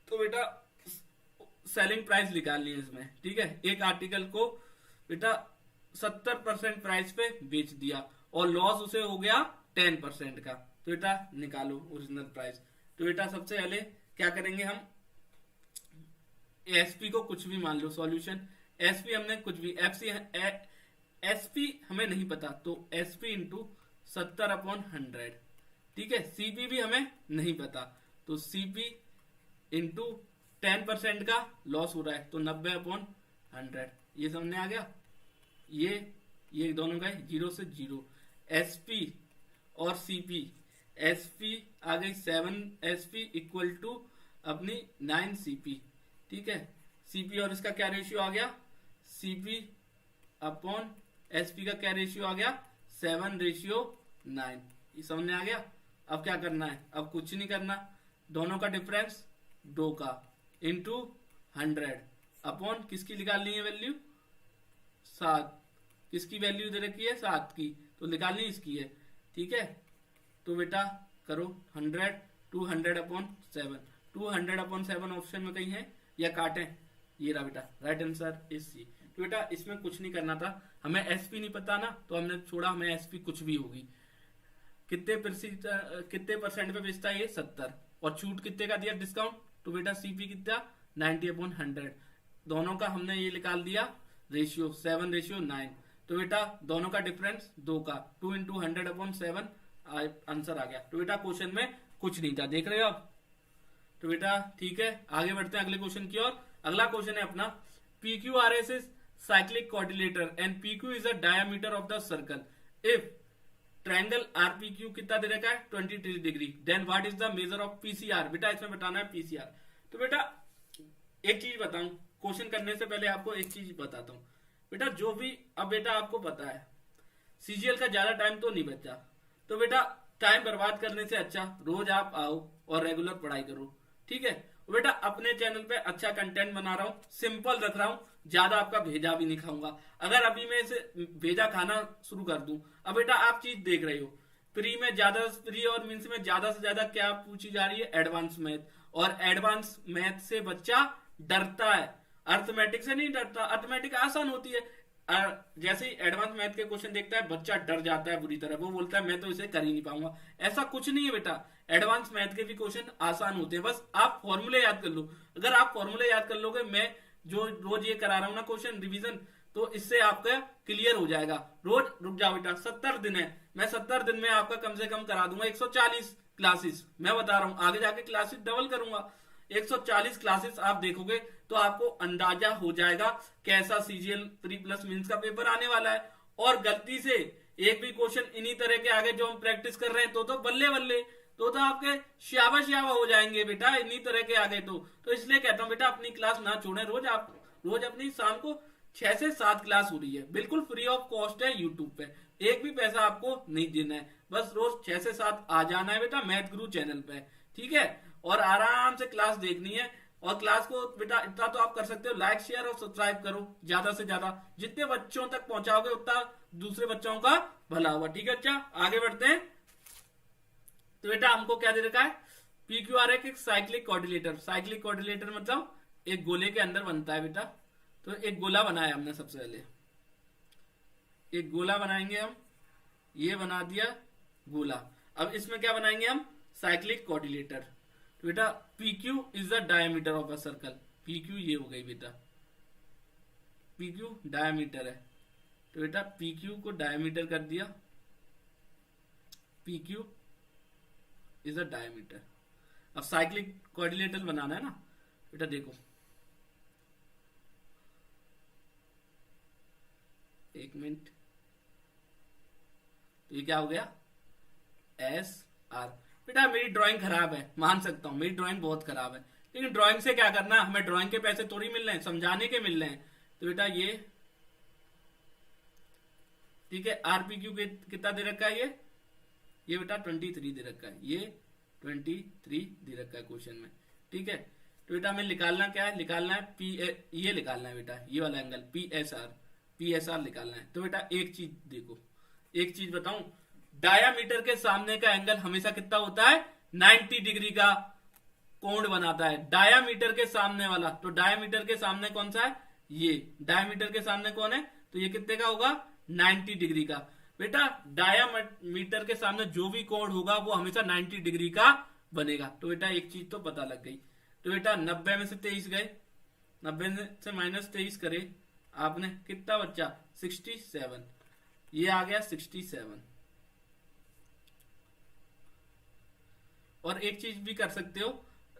तो बेटा selling price निकालनी है इसमें, ठीक है। एक article को बेटा 70% प्राइस पे बेच दिया और लॉस उसे हो गया 10% का, तो बेटा निकालो ओरिजिनल प्राइस। तो बेटा सबसे पहले क्या करेंगे हम, एसपी को कुछ भी मान लो, सॉल्यूशन एसपी हमने कुछ भी, एसपी हमें नहीं पता, तो एसपी इंटू 70/100, ठीक है। सीपी भी हमें नहीं पता, तो सीपी इंटू 10% का लॉस हो रहा है, तो 90/100, ये समझ आ गया। ये दोनों गए 0 से 0, एसपी और सीपी, एसपी आ गई 7 एसपी इक्वल टू अपनी 9 सीपी, ठीक है। सीपी और इसका क्या रेशियो आ गया, सीपी अपॉन एसपी का क्या रेशियो आ गया 7:9, ये समझ में आ गया। अब क्या करना है, अब कुछ नहीं करना, दोनों का डिफरेंस 2 का इंटू 100 अपॉन किसकी निकालनी है वैल्यू 7, किसकी वैल्यू दे रखी है 7 की, तो निकालनी इसकी है, ठीक है। तो बेटा करो 100 200/7, 200/7 ऑप्शन में कहीं है या काटें, ये रहा बेटा राइट आंसर इज सी। तो बेटा इसमें कुछ नहीं करना था, हमें एसपी नहीं पता ना, तो हमने छोड़ा, हमें एसपी कुछ भी होगी। कितने परसेंट पे बेचता है ये 70, और छूट कितने का दिया डिस्काउंट, तो बेटा सीपी कितना 90/100, दोनों का हमने ये निकाल दिया रेशियो 7:9, तो बेटा दोनों का डिफरेंस 2 का 2 × 100/7 आंसर आ गया। तो बेटा क्वेश्चन में कुछ नहीं था, देख रहे हो आप। तो बेटा ठीक है, आगे बढ़ते हैं अगले क्वेश्चन की ओर। अगला क्वेश्चन है अपना, PQRS is cyclic coordinator and PQ is the diameter of the circle, if triangle RPQ कितना दे रखा है 23 degree, then what is the measure of PCR। बेटा इसमें बताना है PCR। तो बेटा एक चीज बताऊं, क्वेश्चन करने से पहले आपको एक चीज बताता हूं बेटा, जो भी अब बेटा आपको पता है CGL का ज्यादा टाइम तो नहीं बचा, तो बेटा टाइम बर्बाद करने से अच्छा रोज आप आओ और रेगुलर पढ़ाई करो, ठीक है। बेटा अपने चैनल पे अच्छा कंटेंट बना रहा हूँ, सिंपल रख रहा हूँ, ज्यादा आपका भेजा भी नहीं खाऊंगा। अगर अभी मैं इसे भेजा खाना शुरू कर दूं, अब बेटा आप चीज देख रहे हो प्री और मीन्स में ज्यादा से ज्यादा क्या पूछी जा रही है एडवांस मैथ, और एडवांस मैथ से बच्चा डरता है, अर्थमेटिक से नहीं डरता। अर्थमेटिक आसान होती है, जैसे ही एडवांस मैथ के क्वेश्चन देखता है बच्चा डर जाता है बुरी तरह, वो बोलता है मैं तो इसे कर ही नहीं पाऊंगा। ऐसा कुछ नहीं है बेटा, एडवांस मैथ के भी क्वेश्चन आसान होते हैं, बस आप फॉर्मूले याद कर लो। अगर आप फॉर्मूले याद कर लोगे, मैं जो रोज ये करा रहा हूं ना क्वेश्चन रिवीजन, तो इससे आपका क्लियर हो जाएगा। रोज रुक जाओ बेटा, 70 दिन है, मैं 70 दिन में आपका कम से कम करा दूंगा 140 क्लासेस, मैं बता रहा हूं। आगे जाके क्लासेस डबल करूंगा, 140 क्लासेस आप देखोगे तो आपको अंदाजा हो जाएगा कैसा CGL प्री प्लस मीन्स का पेपर आने वाला है। और गलती से एक भी क्वेश्चन इन्हीं तरह के आगे जो हम प्रैक्टिस कर रहे हैं तो बल्ले बल्ले, तो आपके श्यावा श्यावा हो जाएंगे बेटा इन्हीं तरह के आगे। तो इसलिए कहता हूँ बेटा अपनी क्लास ना छोड़ें, रोज अपनी शाम को 6 से 7 क्लास हो रही है, बिल्कुल फ्री ऑफ कॉस्ट है यूट्यूब पे, एक भी पैसा आपको नहीं देना है, बस रोज 6 से 7 आ जाना है बेटा मैथ गुरु चैनल पे, ठीक है। और आराम से क्लास देखनी है, और क्लास को बेटा इतना तो आप कर सकते हो, लाइक शेयर और सब्सक्राइब करो ज्यादा से ज्यादा, जितने बच्चों तक पहुंचाओगे उतना दूसरे बच्चों का भला होगा, ठीक है। अच्छा आगे बढ़ते हैं। तो बेटा हमको क्या दे रखा है, PQR एक साइक्लिक कोऑर्डिनेटर। साइक्लिक कोऑर्डिनेटर मतलब एक गोले के अंदर बनता है बेटा। तो एक गोला बनाया हमने, सबसे पहले एक गोला बनाएंगे हम, ये बना दिया गोला। अब इसमें क्या बनाएंगे हम, साइक्लिक कोऑर्डिनेटर। तो बेटा PQ is the diameter of a circle, PQ ये हो गई बेटा, PQ डायमीटर है। तो बेटा PQ को डायमीटर कर दिया, PQ इज द डायमीटर। अब साइक्लिक कोऑर्डिनेटर बनाना है ना बेटा, देखो एक मिनट, तो ये क्या हो गया SR। बेटा मेरी ड्राइंग खराब है, मान सकता हूं मेरी ड्राइंग बहुत खराब है, लेकिन ड्राइंग से क्या करना, हमें ड्राइंग के पैसे थोड़ी मिल रहे हैं, समझाने के मिल रहे हैं। तो बेटा ये ठीक है, RPQ कितना दे रखा है, ये बेटा 23 दे रखा है, ये 23 दे रखा है क्वेश्चन में, ठीक है। तो बेटा हमें निकालना क्या है, निकालना है ये निकालना है बेटा, ये वाला एंगल PSR निकालना है। तो बेटा एक चीज देखो, एक चीज बताऊं, डायामीटर के सामने का एंगल हमेशा कितना होता है, 90 डिग्री का कोण बनाता है, डायामीटर के सामने वाला। तो डायामीटर के सामने कौन सा है, ये डायामीटर के सामने कौन है, तो ये कितने का होगा, 90 डिग्री का। बेटा डायामीटर के सामने जो भी कोण होगा वो हमेशा 90 डिग्री का बनेगा। तो बेटा एक चीज तो पता लग गई। तो बेटा 90 में से 23 गए, 90 से -23 करे आपने, कितना बच्चा 67, ये आ गया 67। और एक चीज भी कर सकते हो,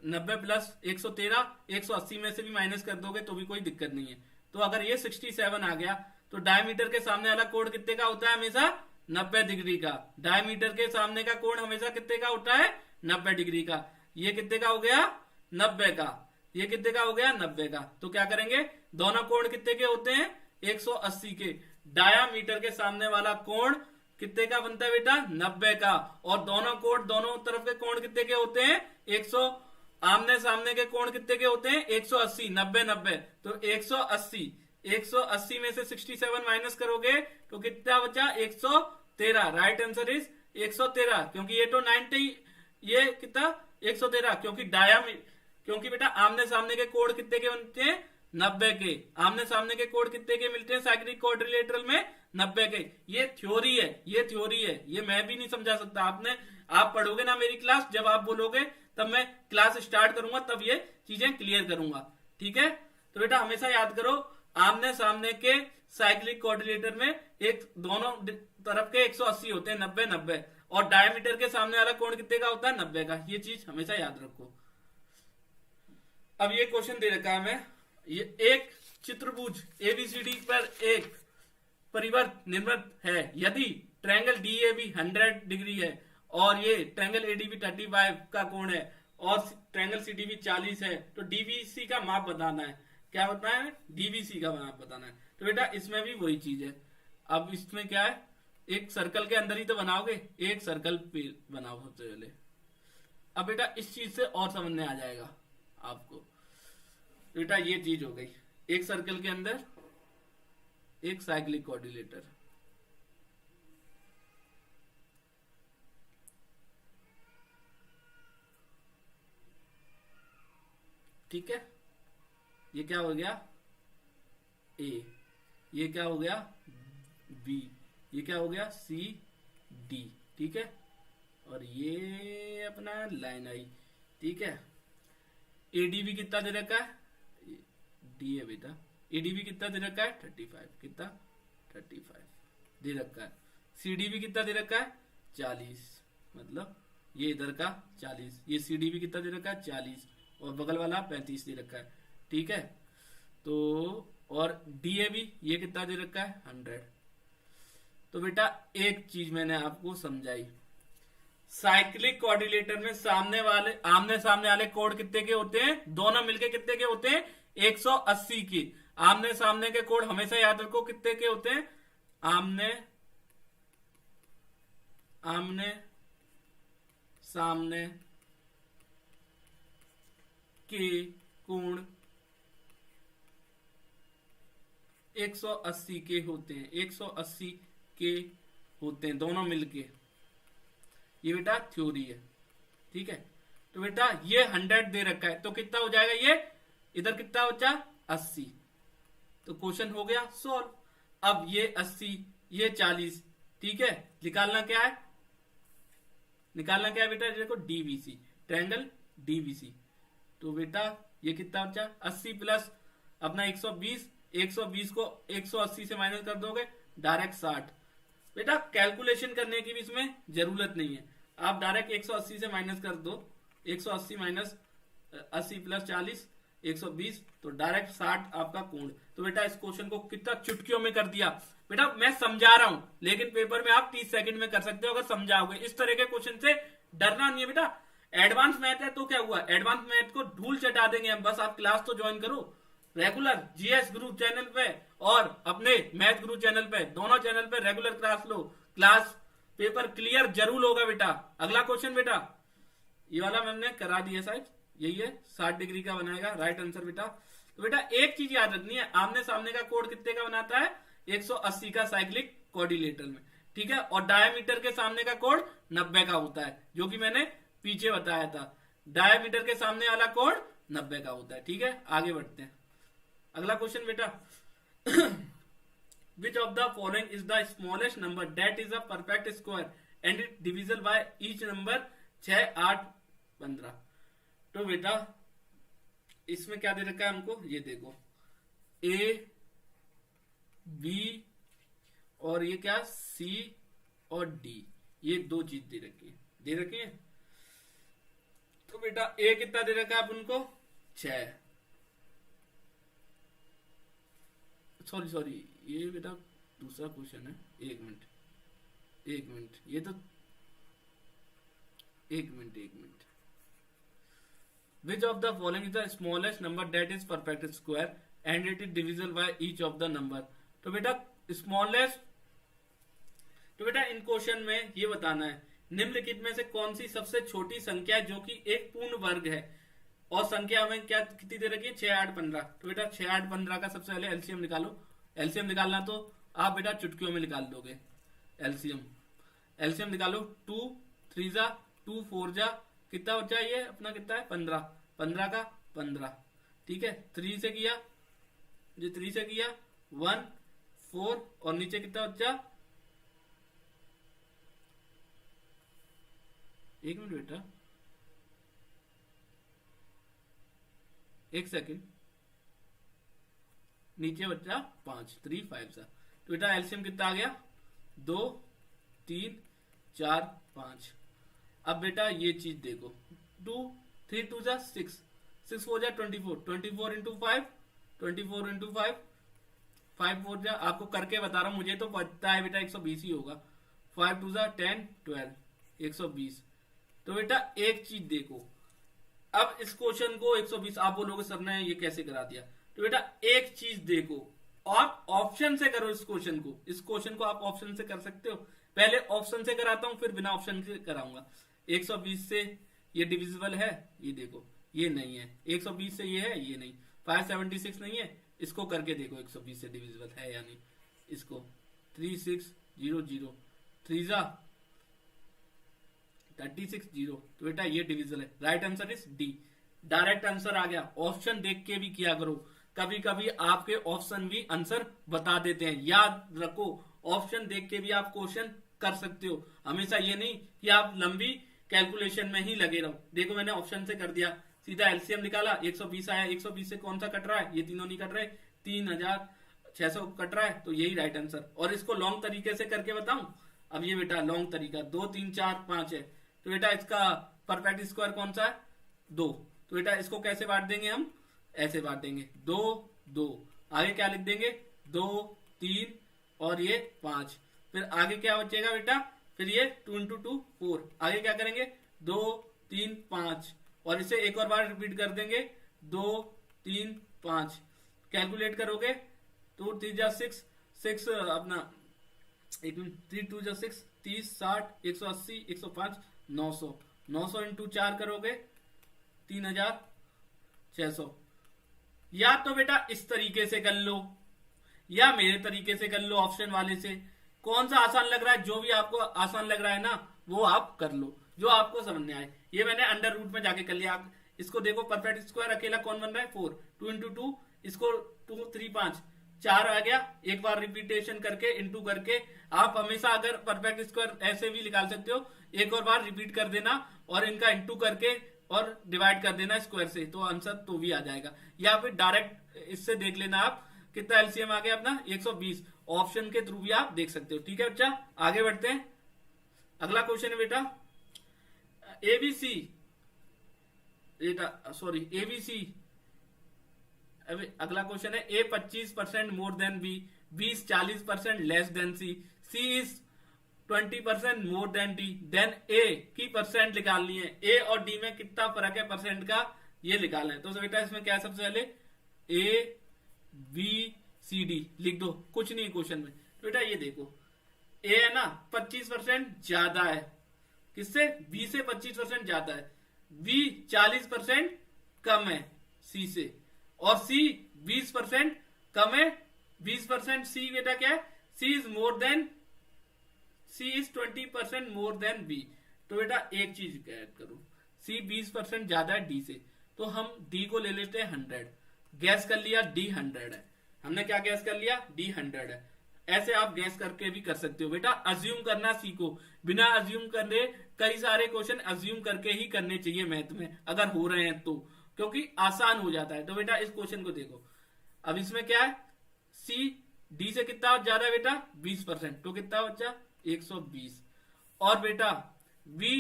90 प्लस 113, 180 में से भी माइनस कर दोगे तो भी कोई दिक्कत नहीं है। तो अगर ये 67 आ गया, तो डायमीटर के सामने वाला कोण कितने का होता है, हमेशा 90 डिग्री का। डायमीटर के सामने का कोण हमेशा कितने का होता है, 90 डिग्री का। ये कितने का हो गया, 90 का। ये कितने का हो गया, 90 का। तो क्या करेंगे, दोनों कोण कितने के होते हैं, 180 के। डायामीटर के सामने वाला कोण कितने का बनता है बेटा, 90 का। और दोनों कोण, दोनों तरफ के कोण कितने के होते हैं, 100। आमने सामने के कोण कितने के होते हैं, 180, 90 90। तो 180 में से 67 माइनस करोगे तो कितना बचा, 113। राइट आंसर इज 113, क्योंकि ये तो 90, ये कितना 113, क्योंकि बेटा आमने सामने के कोण कितने के बनते हैं, 90 के। आमने सामने के कोण कितने के मिलते हैं साइक्लिक क्वाड्रिलेटरल में, 90 के। ये थ्योरी है, ये थ्योरी है, ये मैं भी नहीं समझा सकता। आप पढ़ोगे ना मेरी क्लास, जब आप बोलोगे तब मैं क्लास स्टार्ट करूंगा, तब ये चीजें क्लियर करूंगा, ठीक है। तो बेटा हमेशा याद करो, आमने सामने के साइक्लिक कोऑर्डिनेटर में एक दोनों तरफ के 180 होते हैं, 90 90। और डायमीटर के सामने वाला कोण कितने का होता है, 90 का। ये चीज हमेशा याद रखो। अब ये क्वेश्चन दे रखा है हमें, ये एक चित्रभुज ABCD पर एक परिवर्त निर्मित है, यदि ट्रायंगल DAB 100 डिग्री है और ये ट्रायंगल ADB 35 का कोण है और ट्रायंगल CDB 40 है, तो DBC का माप बताना है। क्या बताना है, DBC का माप बताना है। तो बेटा इसमें भी वही चीज है। अब इसमें क्या है, एक सर्कल के अंदर ही तो बनाओगे, एक सर्कल पे बनाओ सबसे पहले। अब बेटा इस चीज से और समझ में आ जाएगा आपको। बेटा ये चीज हो गई, एक सर्कल के अंदर एक साइक्लिक कोऑर्डिनेटर, ठीक है। ये क्या हो गया, A, ये क्या हो गया B, ये क्या हो गया CD, ठीक है। और ये अपना लाइन आई, ठीक है। ADB कितना दे रखा है, D है बेटा, ADB कितना दे रखा है 35, कितना 35 दे रखा है। CDB कितना दे रखा है 40, मतलब ये इधर का 40, ये CDB कितना दे रखा है 40 और बगल वाला 35 दे रखा है, ठीक है। तो और DAB ये कितना दे रखा है 100। तो बेटा एक चीज मैंने आपको समझाई, साइक्लिक कोऑर्डिनेटर में आमने सामने वाले कोण कितने के होते हैं? दोनों मिलके कितने के होते हैं? 180 के। आमने सामने के कोण हमेशा याद रखो कितने के होते हैं? आमने सामने के कोण 180 के होते हैं, 180 के होते हैं दोनों मिलके। ये बेटा थ्योरी है, ठीक है। तो बेटा ये 100 दे रखा है, तो कितना हो जाएगा? ये इधर कितना बचा? 80। तो क्वेश्चन हो गया सॉल्व। अब ये 80, ये 40, ठीक है। निकालना क्या है? निकालना क्या है बेटा? देखो डीबीसी, ट्रायंगल डीबीसी। तो बेटा ये कितना बचा? 80 प्लस अपना 120, 120 को 180 से माइनस कर दोगे डायरेक्ट 60। बेटा कैलकुलेशन करने की भी इसमें जरूरत नहीं है, आप डायरेक्ट 180 से माइनस कर दो। 180 माइनस 80 प्लस 40 120, तो डायरेक्ट 60 आपका कोण। तो बेटा इस क्वेश्चन को कितना चुटकियों में कर दिया। बेटा मैं समझा रहा हूं, लेकिन पेपर में आप 30 सेकंड में कर सकते हो अगर समझाओगे। इस तरह के क्वेश्चन से डरना नहीं है बेटा। एडवांस मैथ है तो क्या हुआ, एडवांस मैथ को धूल चटा देंगे हम, बस आप क्लास तो ज्वाइन करो रेगुलर जीएस गुरु चैनल पे और अपने मैथ गुरु चैनल पे, दोनों चैनल पे रेगुलर क्लास लो। क्लास पेपर क्लियर जरूर होगा बेटा। अगला क्वेश्चन बेटा, ये वाला हमने करा दिया शायद, यही है 60 डिग्री का बनाएगा राइट आंसर बेटा। तो बेटा एक चीज याद रखनी है, आमने सामने का कोण कितने का बनाता है? 180 का साइक्लिक कोऑर्डिनेटर में, ठीक है। और डायमीटर के सामने का कोण 90 का होता है, जो कि मैंने पीछे बताया था। डायमीटर के सामने वाला कोण 90 का होता है, ठीक है। आगे बढ़ते हैं, अगला क्वेश्चन बेटा। Which of the following is the smallest number that is a perfect square and it divisible by each number? 6, 8, 15। तो बेटा इसमें क्या दे रखा है हमको? ये देखो A, B और ये क्या C और D, ये दो चीज दे रखी है। तो बेटा A कितना दे रखा है अपन को? 6। सॉरी ये बेटा दूसरा क्वेश्चन है। एक मिनट ये तो एक minute. Which of the following is the smallest number that is perfect square and it is divisible by each of the number? तो बेटा स्मॉलेस्ट, तो बेटा इन क्वेश्चन में ये बताना है निम्नलिखित में से कौन सी सबसे छोटी संख्या है जो कि एक पूर्ण वर्ग है। और संख्या हमें क्या कितनी दे रखी है? 6, 8, 15। तो बेटा 6, 8, 15 का सबसे पहले एलसीएम निकालो। एलसीएम निकालना तो आप बेटा चुटकियों में निकाल दोगे। एलसीएम निकालो। 2 3 जा 2 4 जा कितना बचा? ये अपना कितना है? 15। 15 का 15, ठीक है। 3 से किया, ये 3 से किया 1 4 और नीचे कितना बचा? एक मिनट बेटा, एक सेकंड, नीचे बचा 5, 3 5 सा। तो बेटा एलसीएम कितना आ गया? 2 3 4 5। अब बेटा ये चीज देखो, 2 3 2 जा 6, 6 4 जा 24, 24 इंटू 5, 24 इंटू 5, 5 4 जा, आपको करके बता रहा हूं, मुझे तो पता है बेटा 120 ही होगा। 5 2 जा 10 12, 120। तो बेटा एक चीज देखो, अब इस क्वेश्चन को 120 आप बोलोगे सर ने ये कैसे करा दिया। तो बेटा एक चीज देखो, आप ऑप्शन से करो इस क्वेश्चन को आप ऑप्शन से कर सकते हो। पहले ऑप्शन से कराता हूं, फिर बिना ऑप्शन से कराऊंगा। 120 से ये डिविजिबल है, ये देखो ये नहीं है। 120 से ये है, ये नहीं। 576 नहीं है, इसको करके देखो 120 से डिविजिबल है या नहीं। इसको 3 6 0 0 3 जा 36 0। तो बेटा ये डिविजिबल है। Right answer is D. Direct answer आ गया। ऑप्शन देख के भी किया करो, कभी कभी आपके ऑप्शन भी आंसर बता देते हैं। याद रखो ऑप्शन देख के भी आप क्वेश्चन कर सकते हो, हमेशा ये नहीं कि आप लंबी कैलकुलेशन में ही लगे रहो। देखो मैंने ऑप्शन से कर दिया, सीधा एलसीएम निकाला, 120 आया। 120 से कौन सा कट रहा है? ये तीनों नहीं कट रहे, 3600 कट रहा है, तो यही राइट आंसर। और इसको लॉन्ग तरीके से करके बताऊं, अब ये बेटा लॉन्ग तरीका 2 3 4 5 है। तो बेटा इसका परफेक्ट स्क्वायर कौन सा है? 2। तो बेटा इसको कैसे बांट देंगे हम? ऐसे बांट देंगे 2 2। आगे क्या लिख देंगे? 2 3 और ये 5। फिर आगे क्या बचेगा बेटा? फिर ये 2 इंटू 2 4, आगे क्या करेंगे 2 3 5, और इसे एक और बार रिपीट कर देंगे 2 3 5, कैलकुलेट करोगे 2 3 जा 6 6 अपना 3 2 जा 6 30 60 180 105 900 900 इंटू 4 करोगे 3600। या तो बेटा इस तरीके से कर लो या मेरे तरीके से कर लो, ऑप्शन वाले से, कौन सा आसान लग रहा है, जो भी आपको आसान लग रहा है ना वो आप कर लो, जो आपको समझ में आए। ये मैंने अंडर रूट में जाके कर लिया। आप इसको देखो, परफेक्ट स्क्वायर अकेला कौन बन रहा है 4, 2 इंटू 2, इसको 2 3 5 4 आ गया। एक बार रिपीटेशन करके इंटू करके आप हमेशा अगर परफेक्ट स्क्वायर ऐसे भी निकाल सकते हो, एक और बार रिपीट कर देना और इनका इंटू करके और डिवाइड कर देना स्क्वायर से, तो आंसर तो भी आ जाएगा। या फिर डायरेक्ट इससे देख लेना आप कितना एलसीएम आ गया अपना 120, ऑप्शन के थ्रू भी आप देख सकते हो। ठीक है बच्चा, आगे बढ़ते हैं। अगला क्वेश्चन है बेटा एबीसी, सॉरी एबीसी। अगला क्वेश्चन है A 25% more than B, B is 40% less than C, C is 20% more than D, then A की परसेंट निकालनी है। ए और डी में कितना फर्क है परसेंट का, ये निकालना है। तो बेटा इसमें क्या है, सबसे पहले ए बी सी डी लिख दो, कुछ नहीं क्वेश्चन में। तो बेटा ये देखो ए है ना 25% ज्यादा है, किससे, बी से 25% ज्यादा है, बी 40% कम है सी से, और सी 20% कम है 20%। सी बेटा क्या है, C is more than, C is 20% more than B. तो बेटा एक चीज ऐड करो, सी 20% ज्यादा है डी से, तो हम डी को ले लेते हैं 100, गैस कर लिया डी 100 है। हमने क्या गैस कर लिया, डी 100 है। ऐसे आप गैस करके भी कर सकते हो। बेटा अज्यूम करना सीखो, बिना अज्यूम करने कई सारे क्वेश्चन अज्यूम करके ही करने चाहिए मैथ में अगर हो रहे हैं तो, क्योंकि आसान हो जाता है। तो बेटा इस क्वेश्चन को देखो, अब इसमें क्या है, सी डी से कितना ज्यादा है बेटा 20%, तो कितना बच्चा 120, और बेटा बी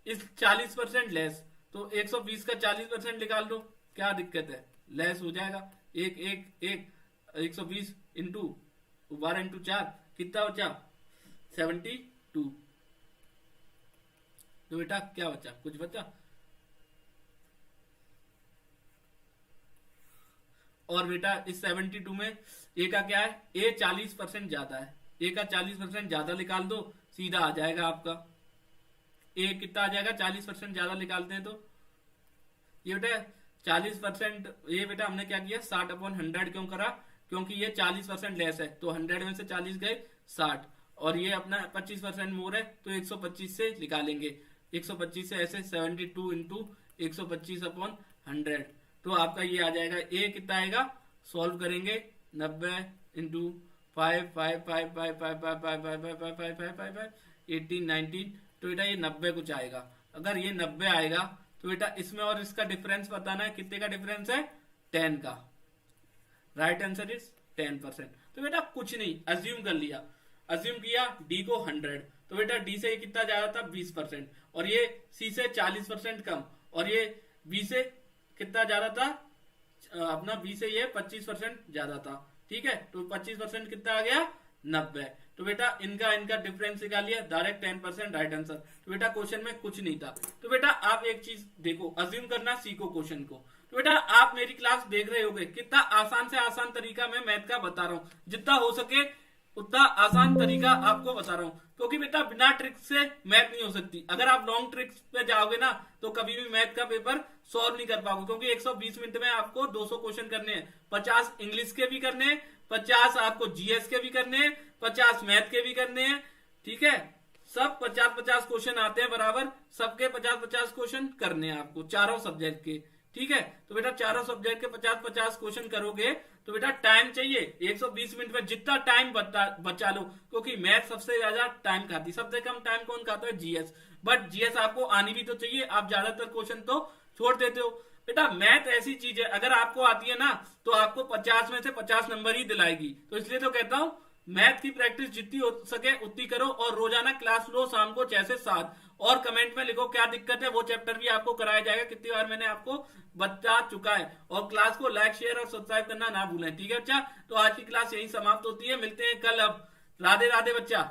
इज 40% लेस, तो 120 का 40% निकाल दो, क्या दिक्कत है, लेस हो जाएगा। एक एक एक 120 इंटू 12 इंटू 4 कितना बचा 72। तो बेटा क्या बचा, कुछ बचा, और बेटा इस 72 में ए का क्या है, ए 40% ज्यादा है, ए का 40% ज्यादा निकाल दो, सीधा आ जाएगा आपका ए कितना आ जाएगा 40% ज्यादा निकालते हैं तो ये बेटा 40%, ये बेटा हमने क्या किया 60/100 क्यों करा, क्योंकि ये 40% लेस है, तो 100 में से 40 गए 60, और ये अपना 25% मोर है तो 125 से निकालेंगे, 125 से ऐसे 72 इंटू 125/100, तो आपका ये आ जाएगा ए कितना आएगा, सॉल्व करेंगे 90 इंटू 5 5 5 5 5 5 5 5 5 5 5 5 5 18 19, तो बेटा ये 90 कुछ आएगा। अगर ये 90 आएगा तो बेटा इसमें और इसका डिफरेंस बताना है, कितने का डिफरेंस है 10 का, राइट आंसर इज 10%। तो बेटा कुछ नहीं, अज्यूम कर लिया, अज्यूम किया डी को 100, तो बेटा डी से कितना ज्यादा था 20%, और ये सी से 40% कम, और ये बी से कितना ज्यादा था, अपना बी से ये 25% ज्यादा था। ठीक है, तो 25% कितना आ गया 90, तो बेटा इनका डिफरेंस निकाल लिया, डायरेक्ट 10% राइट आंसर। तो बेटा क्वेश्चन में कुछ नहीं था। तो बेटा आप एक चीज देखो, अज्यूम करना सीखो क्वेश्चन को। तो बेटा आप मेरी क्लास देख रहे होगे, कितना आसान से आसान तरीका मैं मैथ का बता रहा हूँ, जितना हो सके उतना आसान तरीका आपको बता रहा हूँ, क्योंकि बेटा बिना ट्रिक से मैथ नहीं हो सकती। अगर आप लॉन्ग ट्रिक्स पे जाओगे ना तो कभी भी मैथ का पेपर सॉल्व नहीं कर पाओगे, क्योंकि 120 मिनट में आपको 200 क्वेश्चन करने हैं, 50 इंग्लिश के भी करने हैं, 50 आपको जीएस के भी करने हैं, 50 मैथ के भी करने हैं। ठीक है, सब 50-50 क्वेश्चन आते हैं बराबर, सबके 50-50 क्वेश्चन करने हैं आपको चारों सब्जेक्ट के। ठीक है, तो बेटा चारों सब्जेक्ट के 50-50 क्वेश्चन करोगे तो बेटा टाइम चाहिए 120 मिनट में, जितना टाइम बचा लो, क्योंकि मैथ सबसे ज्यादा टाइम खाती, सबसे कम टाइम कौन खाता है जीएस, बट जीएस आपको आनी भी तो चाहिए, आप ज्यादातर क्वेश्चन तो छोड़ देते हो। बेटा मैथ ऐसी चीज है, अगर आपको आती है ना तो आपको 50 में से 50 नंबर ही दिलाएगी। तो इसलिए तो कहता हूं मैथ की प्रैक्टिस जितनी हो सके उतनी करो, और रोजाना क्लास लो शाम को 6 से 7, और कमेंट में लिखो क्या दिक्कत है, वो चैप्टर भी आपको कराया जाएगा, कितनी बार मैंने आपको बता चुका है। और क्लास को लाइक शेयर और सब्सक्राइब करना ना भूलें। ठीक है बच्चा, तो आज की क्लास यही समाप्त होती है, मिलते हैं कल। अब राधे राधे बच्चा।